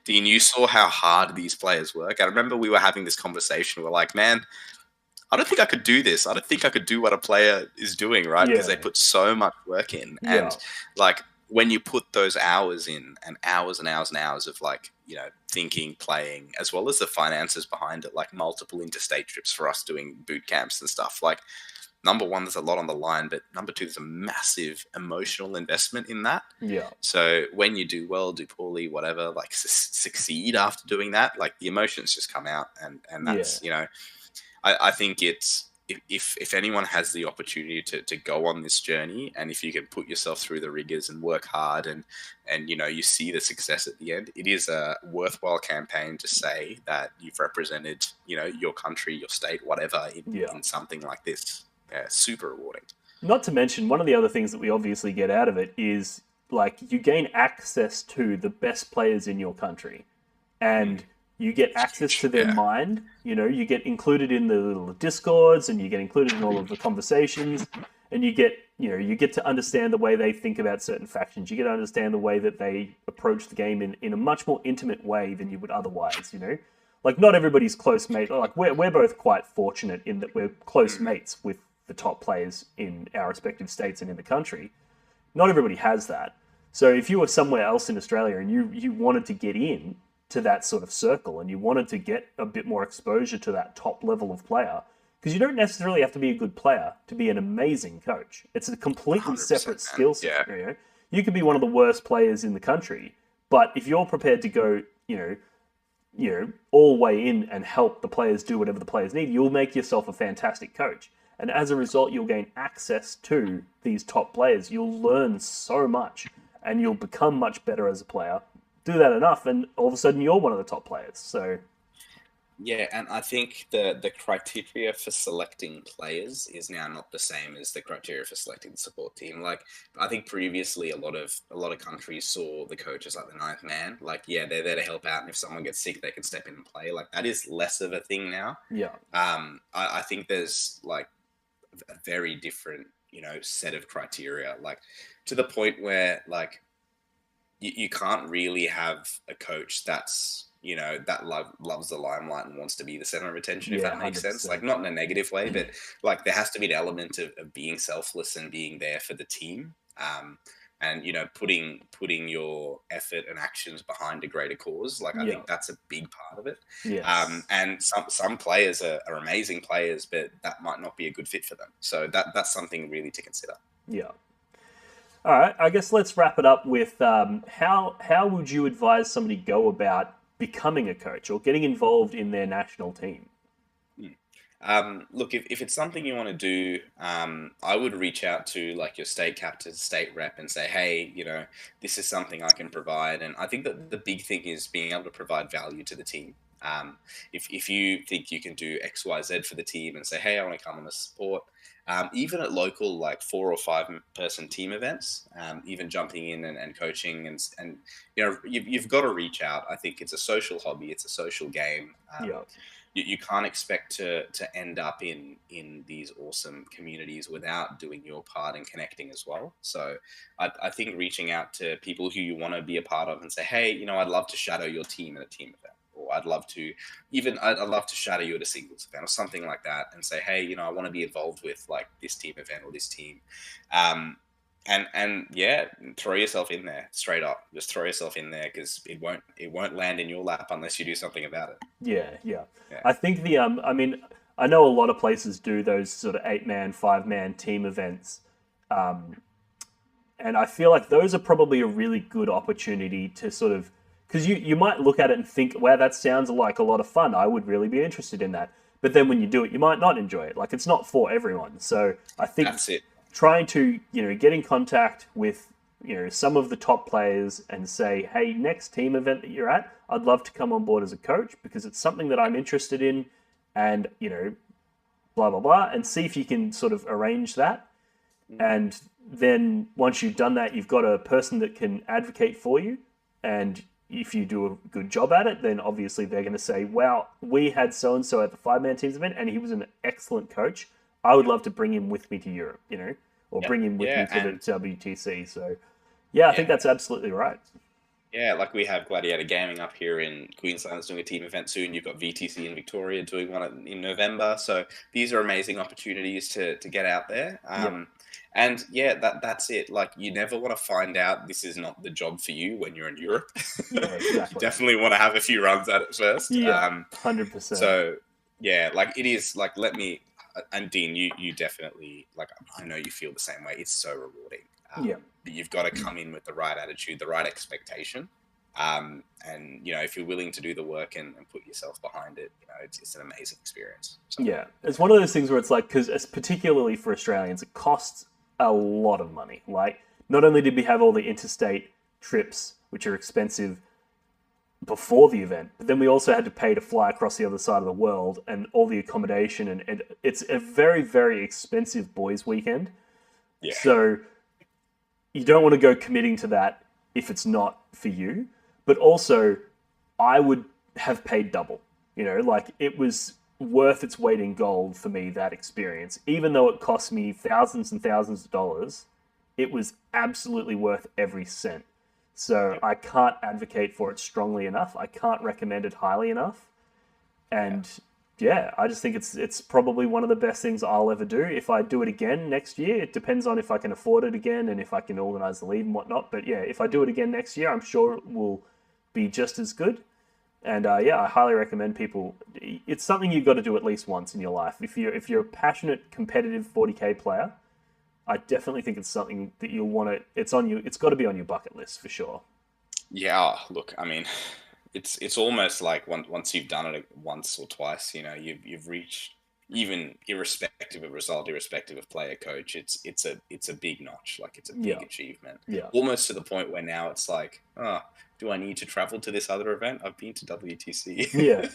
Dean, you saw how hard these players work. I remember we were having this conversation. We're like, man, I don't think I could do this. I don't think I could do what a player is doing, right? Because they put so much work in. And when you put those hours in, and hours and hours and hours of thinking, playing, as well as the finances behind it, multiple interstate trips for us doing boot camps and stuff. Number one, there's a lot on the line, but number two, there's a massive emotional investment in that. Yeah. So when you do well, do poorly, whatever, succeed after doing that, the emotions just come out, and that's I think it's, if anyone has the opportunity to go on this journey, and if you can put yourself through the rigors and work hard, and you see the success at the end, it is a worthwhile campaign to say that you've represented your country, your state, whatever, in something like this. Yeah, super rewarding. Not to mention, one of the other things that we obviously get out of it is you gain access to the best players in your country, and you get access to their mind. You get included in the little discords, and you get included in all of the conversations, and you get to understand the way they think about certain factions. You get to understand the way that they approach the game in a much more intimate way than you would otherwise. Not everybody's close mate. We're both quite fortunate in that we're close mates with the top players in our respective states and in the country. Not everybody has that. So if you were somewhere else in Australia and you wanted to get in to that sort of circle, and you wanted to get a bit more exposure to that top level of player, because you don't necessarily have to be a good player to be an amazing coach. It's a completely separate skill set. Yeah. You could be one of the worst players in the country, but if you're prepared to go, all the way in and help the players do whatever the players need, you'll make yourself a fantastic coach. And as a result, you'll gain access to these top players. You'll learn so much, and you'll become much better as a player. Do that enough, and all of a sudden you're one of the top players. So yeah, and I think the criteria for selecting players is now not the same as the criteria for selecting the support team. I think previously a lot of countries saw the coach as the ninth man. They're there to help out, and if someone gets sick, they can step in and play. That is less of a thing now. Yeah. I think there's a very different set of criteria, to the point where you can't really have a coach that's that loves the limelight and wants to be the center of attention, if that makes 100%. Sense. Not in a negative way, but there has to be an element of being selfless and being there for the team, and putting your effort and actions behind a greater cause. I think that's a big part of it. Yes. And some players are amazing players, but that might not be a good fit for them. So that's something really to consider. Yeah. All right, I guess let's wrap it up with how would you advise somebody go about becoming a coach or getting involved in their national team? Look, if it's something you want to do, I would reach out to like your state captain, state rep, and say, hey, this is something I can provide. And I think that the big thing is being able to provide value to the team. If you think you can do X, Y, Z for the team and say, hey, I want to come on a support, even at local like 4 or 5 person team events, even jumping in and coaching and you've got to reach out. I think it's a social hobby, it's a social game. Yeah. You can't expect to end up in these awesome communities without doing your part and connecting as well. So I think reaching out to people who you want to be a part of and say, hey, I'd love to shadow your team at a team event, or I'd love to shadow you at a singles event or something like that, and say, hey, I want to be involved with like this team event or this team. And yeah, throw yourself in there straight up. Just throw yourself in there, because it won't land in your lap unless you do something about it. Yeah. I think I mean, I know a lot of places do those sort of 8-man, 5-man team events. And I feel like those are probably a really good opportunity to sort of, because you might look at it and think, wow, that sounds like a lot of fun. I would really be interested in that. But then when you do it, you might not enjoy it. Like, it's not for everyone. So I think That's it. trying to, get in contact with, some of the top players and say, hey, next team event that you're at, I'd love to come on board as a coach because it's something that I'm interested in, and, blah, blah, blah, and see if you can sort of arrange that. And then once you've done that, you've got a person that can advocate for you. And if you do a good job at it, then obviously they're going to say, wow, we had so-and-so at the 5-man teams event and he was an excellent coach. I would love to bring him with me to Europe, or bring him with me to the WTC. So, I think that's absolutely right. Yeah, like we have Gladiator Gaming up here in Queensland that's doing a team event soon. You've got VTC in Victoria doing one in November. So these are amazing opportunities to get out there. And that's it. Like, you never want to find out this is not the job for you when you're in Europe. Yeah, exactly. You definitely want to have a few runs at it first. Yeah, 100%. So, like it is, like, and Dean, you definitely, like, I know you feel the same way. It's so rewarding. But you've got to come in with the right attitude, the right expectation. And, if you're willing to do the work and put yourself behind it, it's an amazing experience. So, yeah, it's one of those things where it's like, because particularly for Australians, it costs a lot of money. Like, not only did we have all the interstate trips, which are expensive before the event, but then we also had to pay to fly across the other side of the world and all the accommodation, and it's a very, very expensive boys' weekend. Yeah. So you don't want to go committing to that if it's not for you. But also, I would have paid double. Like, it was worth its weight in gold for me, that experience. Even though it cost me thousands and thousands of dollars, it was absolutely worth every cent. So I can't advocate for it strongly enough. I can't recommend it highly enough. And I just think it's probably one of the best things I'll ever do. If I do it again next year, it depends on if I can afford it again and if I can organize the leave and whatnot. But if I do it again next year, I'm sure it will be just as good. And I highly recommend people. It's something you've got to do at least once in your life. If you're a passionate, competitive 40K player, I definitely think it's something that you'll want to. It's got to be on your bucket list for sure. Yeah, look, I mean, it's almost like once you've done it once or twice, you've reached, even irrespective of result, irrespective of player, coach, it's a big notch. Like, it's a big achievement. Yeah. Almost to the point where now it's like, do I need to travel to this other event? I've been to WTC. Yeah.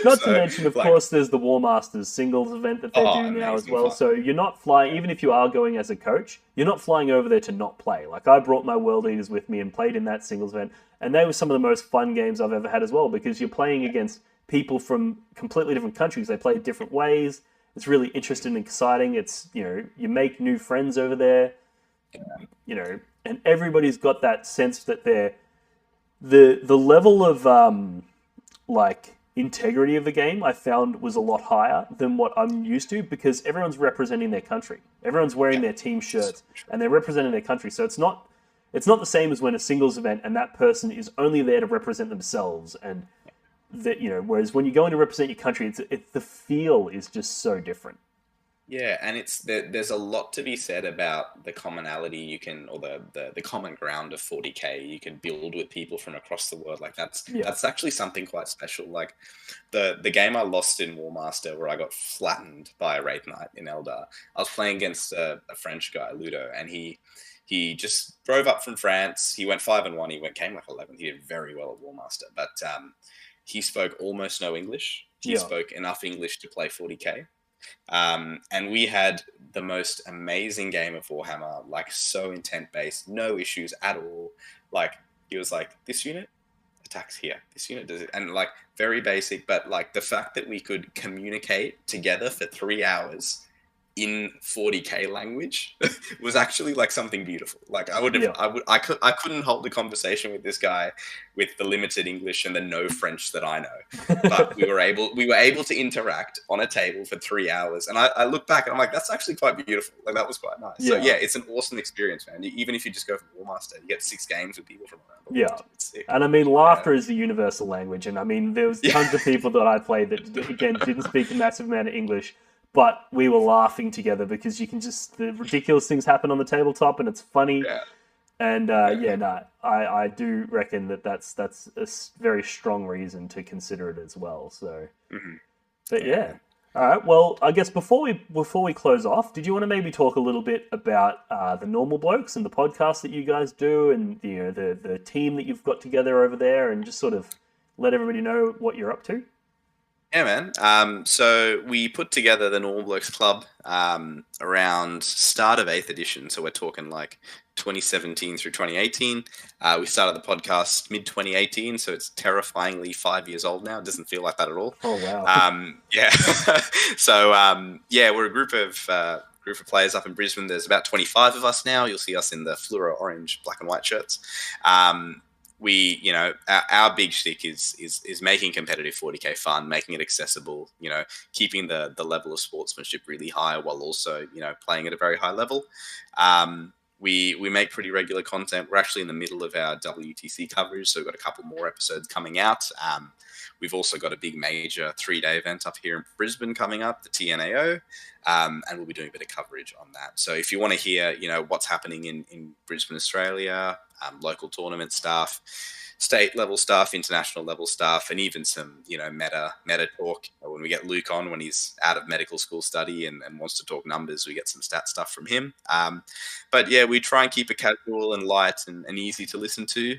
Not to mention, of course, there's the War Masters singles event that they do now as well. Fun. So you're not flying, even if you are going as a coach, you're not flying over there to not play. Like, I brought my World Eaters with me and played in that singles event. And they were some of the most fun games I've ever had as well, because you're playing against people from completely different countries. They play different ways. It's really interesting and exciting. It's, you make new friends over there, and everybody's got that sense that they're, the level of integrity of the game, I found, was a lot higher than what I'm used to, because everyone's representing their country. Everyone's wearing their team shirts and they're representing their country. So it's not the same as when a singles event and that person is only there to represent themselves. And that, whereas when you go in to represent your country, the feel is just so different. Yeah, and there's a lot to be said about the commonality you can, or the common ground of 40k you can build with people from across the world. Like Yeah. that's actually something quite special. Like the game I lost in Warmaster, where I got flattened by a Wraith Knight in Eldar. I was playing against a French guy, Ludo, and he just drove up from France. He went 5-1. Came like 11th. He did very well at Warmaster, but he spoke almost no English. He spoke enough English to play 40k. And we had the most amazing game of Warhammer, like so intent based, no issues at all. Like he was like, this unit attacks here, this unit does it, and like very basic, but like the fact that we could communicate together for 3 hours in 40k language was actually like something beautiful. Like I couldn't hold the conversation with this guy with the limited English and the no French that I know, but we were able to interact on a table for 3 hours. And I look back and I'm like, that's actually quite beautiful. Like that was quite nice. So yeah, it's an awesome experience, man. Even if you just go for Warmaster, you get 6 games with people from around the world. It's sick. And I mean, laughter is the universal language. And I mean, there was tons of people that I played that again didn't speak a massive amount of English, but we were laughing together because you can just, the ridiculous things happen on the tabletop and it's funny. Yeah. And I do reckon that that's a very strong reason to consider it as well. So, but yeah. All right. Well, I guess before we close off, did you want to maybe talk a little bit about the Normal Blokes and the podcast that you guys do, and the team that you've got together over there, and just sort of let everybody know what you're up to? Yeah, man. So we put together the Normal Blokes Club around start of 8th edition. So we're talking like 2017 through 2018. We started the podcast mid-2018, so it's terrifyingly 5 years old now. It doesn't feel like that at all. Oh, wow. Yeah. So, we're a group of players up in Brisbane. There's about 25 of us now. You'll see us in the fluoro orange, black and white shirts. We, our big shtick is making competitive 40k fun, making it accessible, keeping the level of sportsmanship really high while also, playing at a very high level. We make pretty regular content. We're actually in the middle of our WTC coverage, so we've got a couple more episodes coming out. We've also got a big major 3-day event up here in Brisbane coming up, the TNAO, and we'll be doing a bit of coverage on that. So if you want to hear, what's happening in Brisbane, Australia, local tournament stuff, state level stuff, international level stuff, and even some, meta talk. When we get Luke on, when he's out of medical school study and wants to talk numbers, we get some stat stuff from him. But yeah, we try and keep it casual and light and easy to listen to.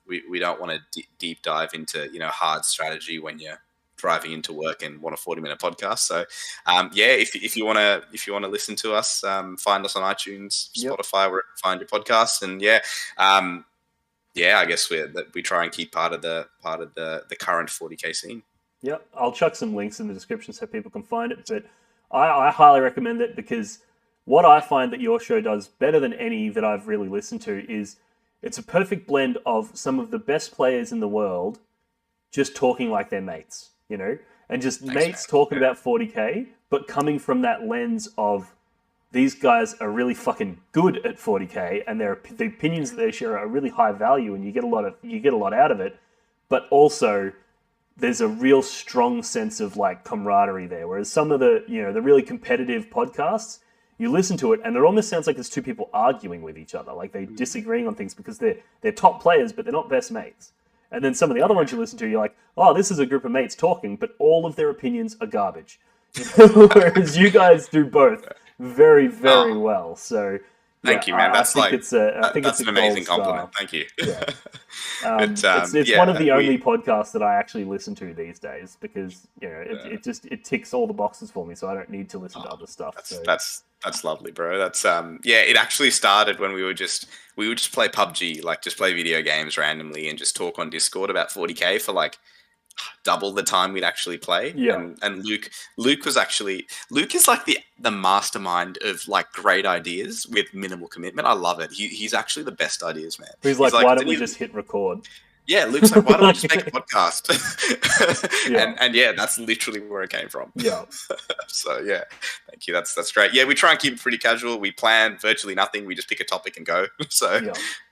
We don't want to deep dive into, hard strategy when you're driving into work and want a 40-minute podcast. So if you want to listen to us, find us on iTunes, Spotify, wherever you find your podcasts. And I guess we try and keep part of the current 40k scene. Yep, I'll chuck some links in the description so people can find it. But I highly recommend it, because what I find that your show does better than any that I've really listened to is it's a perfect blend of some of the best players in the world just talking like they're mates, and just mates talking about 40k, but coming from that lens of these guys are really fucking good at 40k, and the opinions that they share are really high value, and you get a lot out of it. But also, there's a real strong sense of like camaraderie there. Whereas some of the the really competitive podcasts, you listen to it and it almost sounds like there's two people arguing with each other, like they're disagreeing on things because they're top players, but they're not best mates. And then some of the other ones you listen to, you're like, oh, this is a group of mates talking, but all of their opinions are garbage. Whereas you guys do both very, very well. So thank you, man. That's it's an amazing compliment. Thank you. Yeah. It's one of the only podcasts that I actually listen to these days, because it ticks all the boxes for me, so I don't need to listen to other stuff. That's lovely, bro. That's it actually started when we would just play PUBG, like just play video games randomly and just talk on Discord about 40k for like double the time we'd actually play. Yeah. And Luke is like the mastermind of like great ideas with minimal commitment. I love it. He's actually the best ideas, man. He's like, why don't we just hit record? Yeah, Luke's like, why don't we just make a podcast? And that's literally where it came from. Yeah. So yeah, thank you. That's great. Yeah, we try and keep it pretty casual. We plan virtually nothing. We just pick a topic and go. So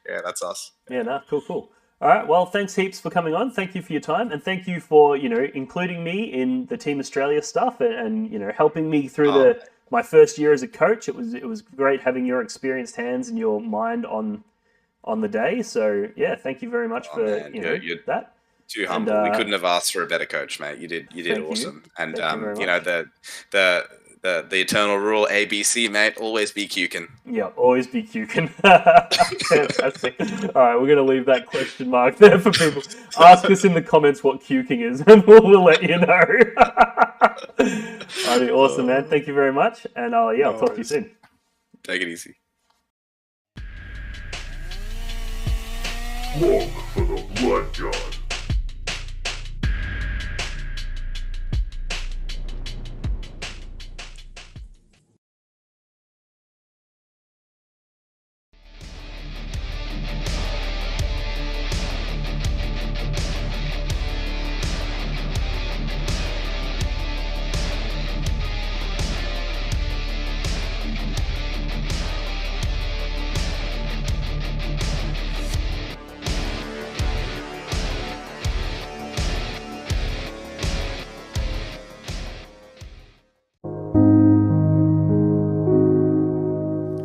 yeah, that's us. Yeah, cool. All right, well, thanks heaps for coming on. Thank you for your time, and thank you for including me in the Team Australia stuff and helping me through my first year as a coach. It was great having your experienced hands and your mind on the day. So yeah, thank you very much for you're that. Too humble. We couldn't have asked for a better coach, mate. You did awesome. And the eternal rule, ABC, mate, always be cukin'. Yeah, always be cukin'. Fantastic. All right, we're going to leave that question mark there for people. Ask us in the comments what cuking is, and we'll let you know. Alrighty, awesome, man. Thank you very much, and I'll talk to you soon. Take it easy. One for the Blood God.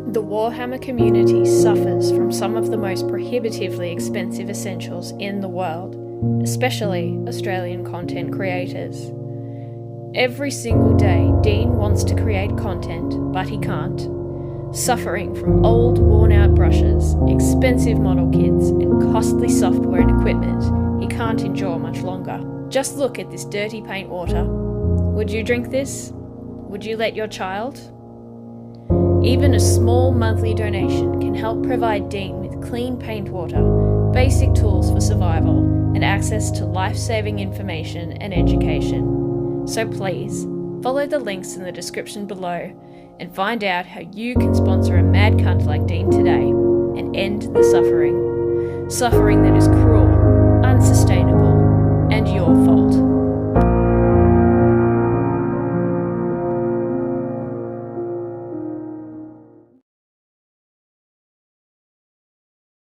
The Warhammer community suffers from some of the most prohibitively expensive essentials in the world, especially Australian content creators. Every single day, Dean wants to create content, but he can't. Suffering from old, worn-out brushes, expensive model kits, and costly software and equipment he can't endure much longer. Just look at this dirty paint water. Would you drink this? Would you let your child? Even a small monthly donation can help provide Dean with clean paint water, basic tools for survival, and access to life-saving information and education. So please, follow the links in the description below and find out how you can sponsor a mad cunt like Dean today and end the suffering. Suffering that is cruel, unsustainable, and your fault.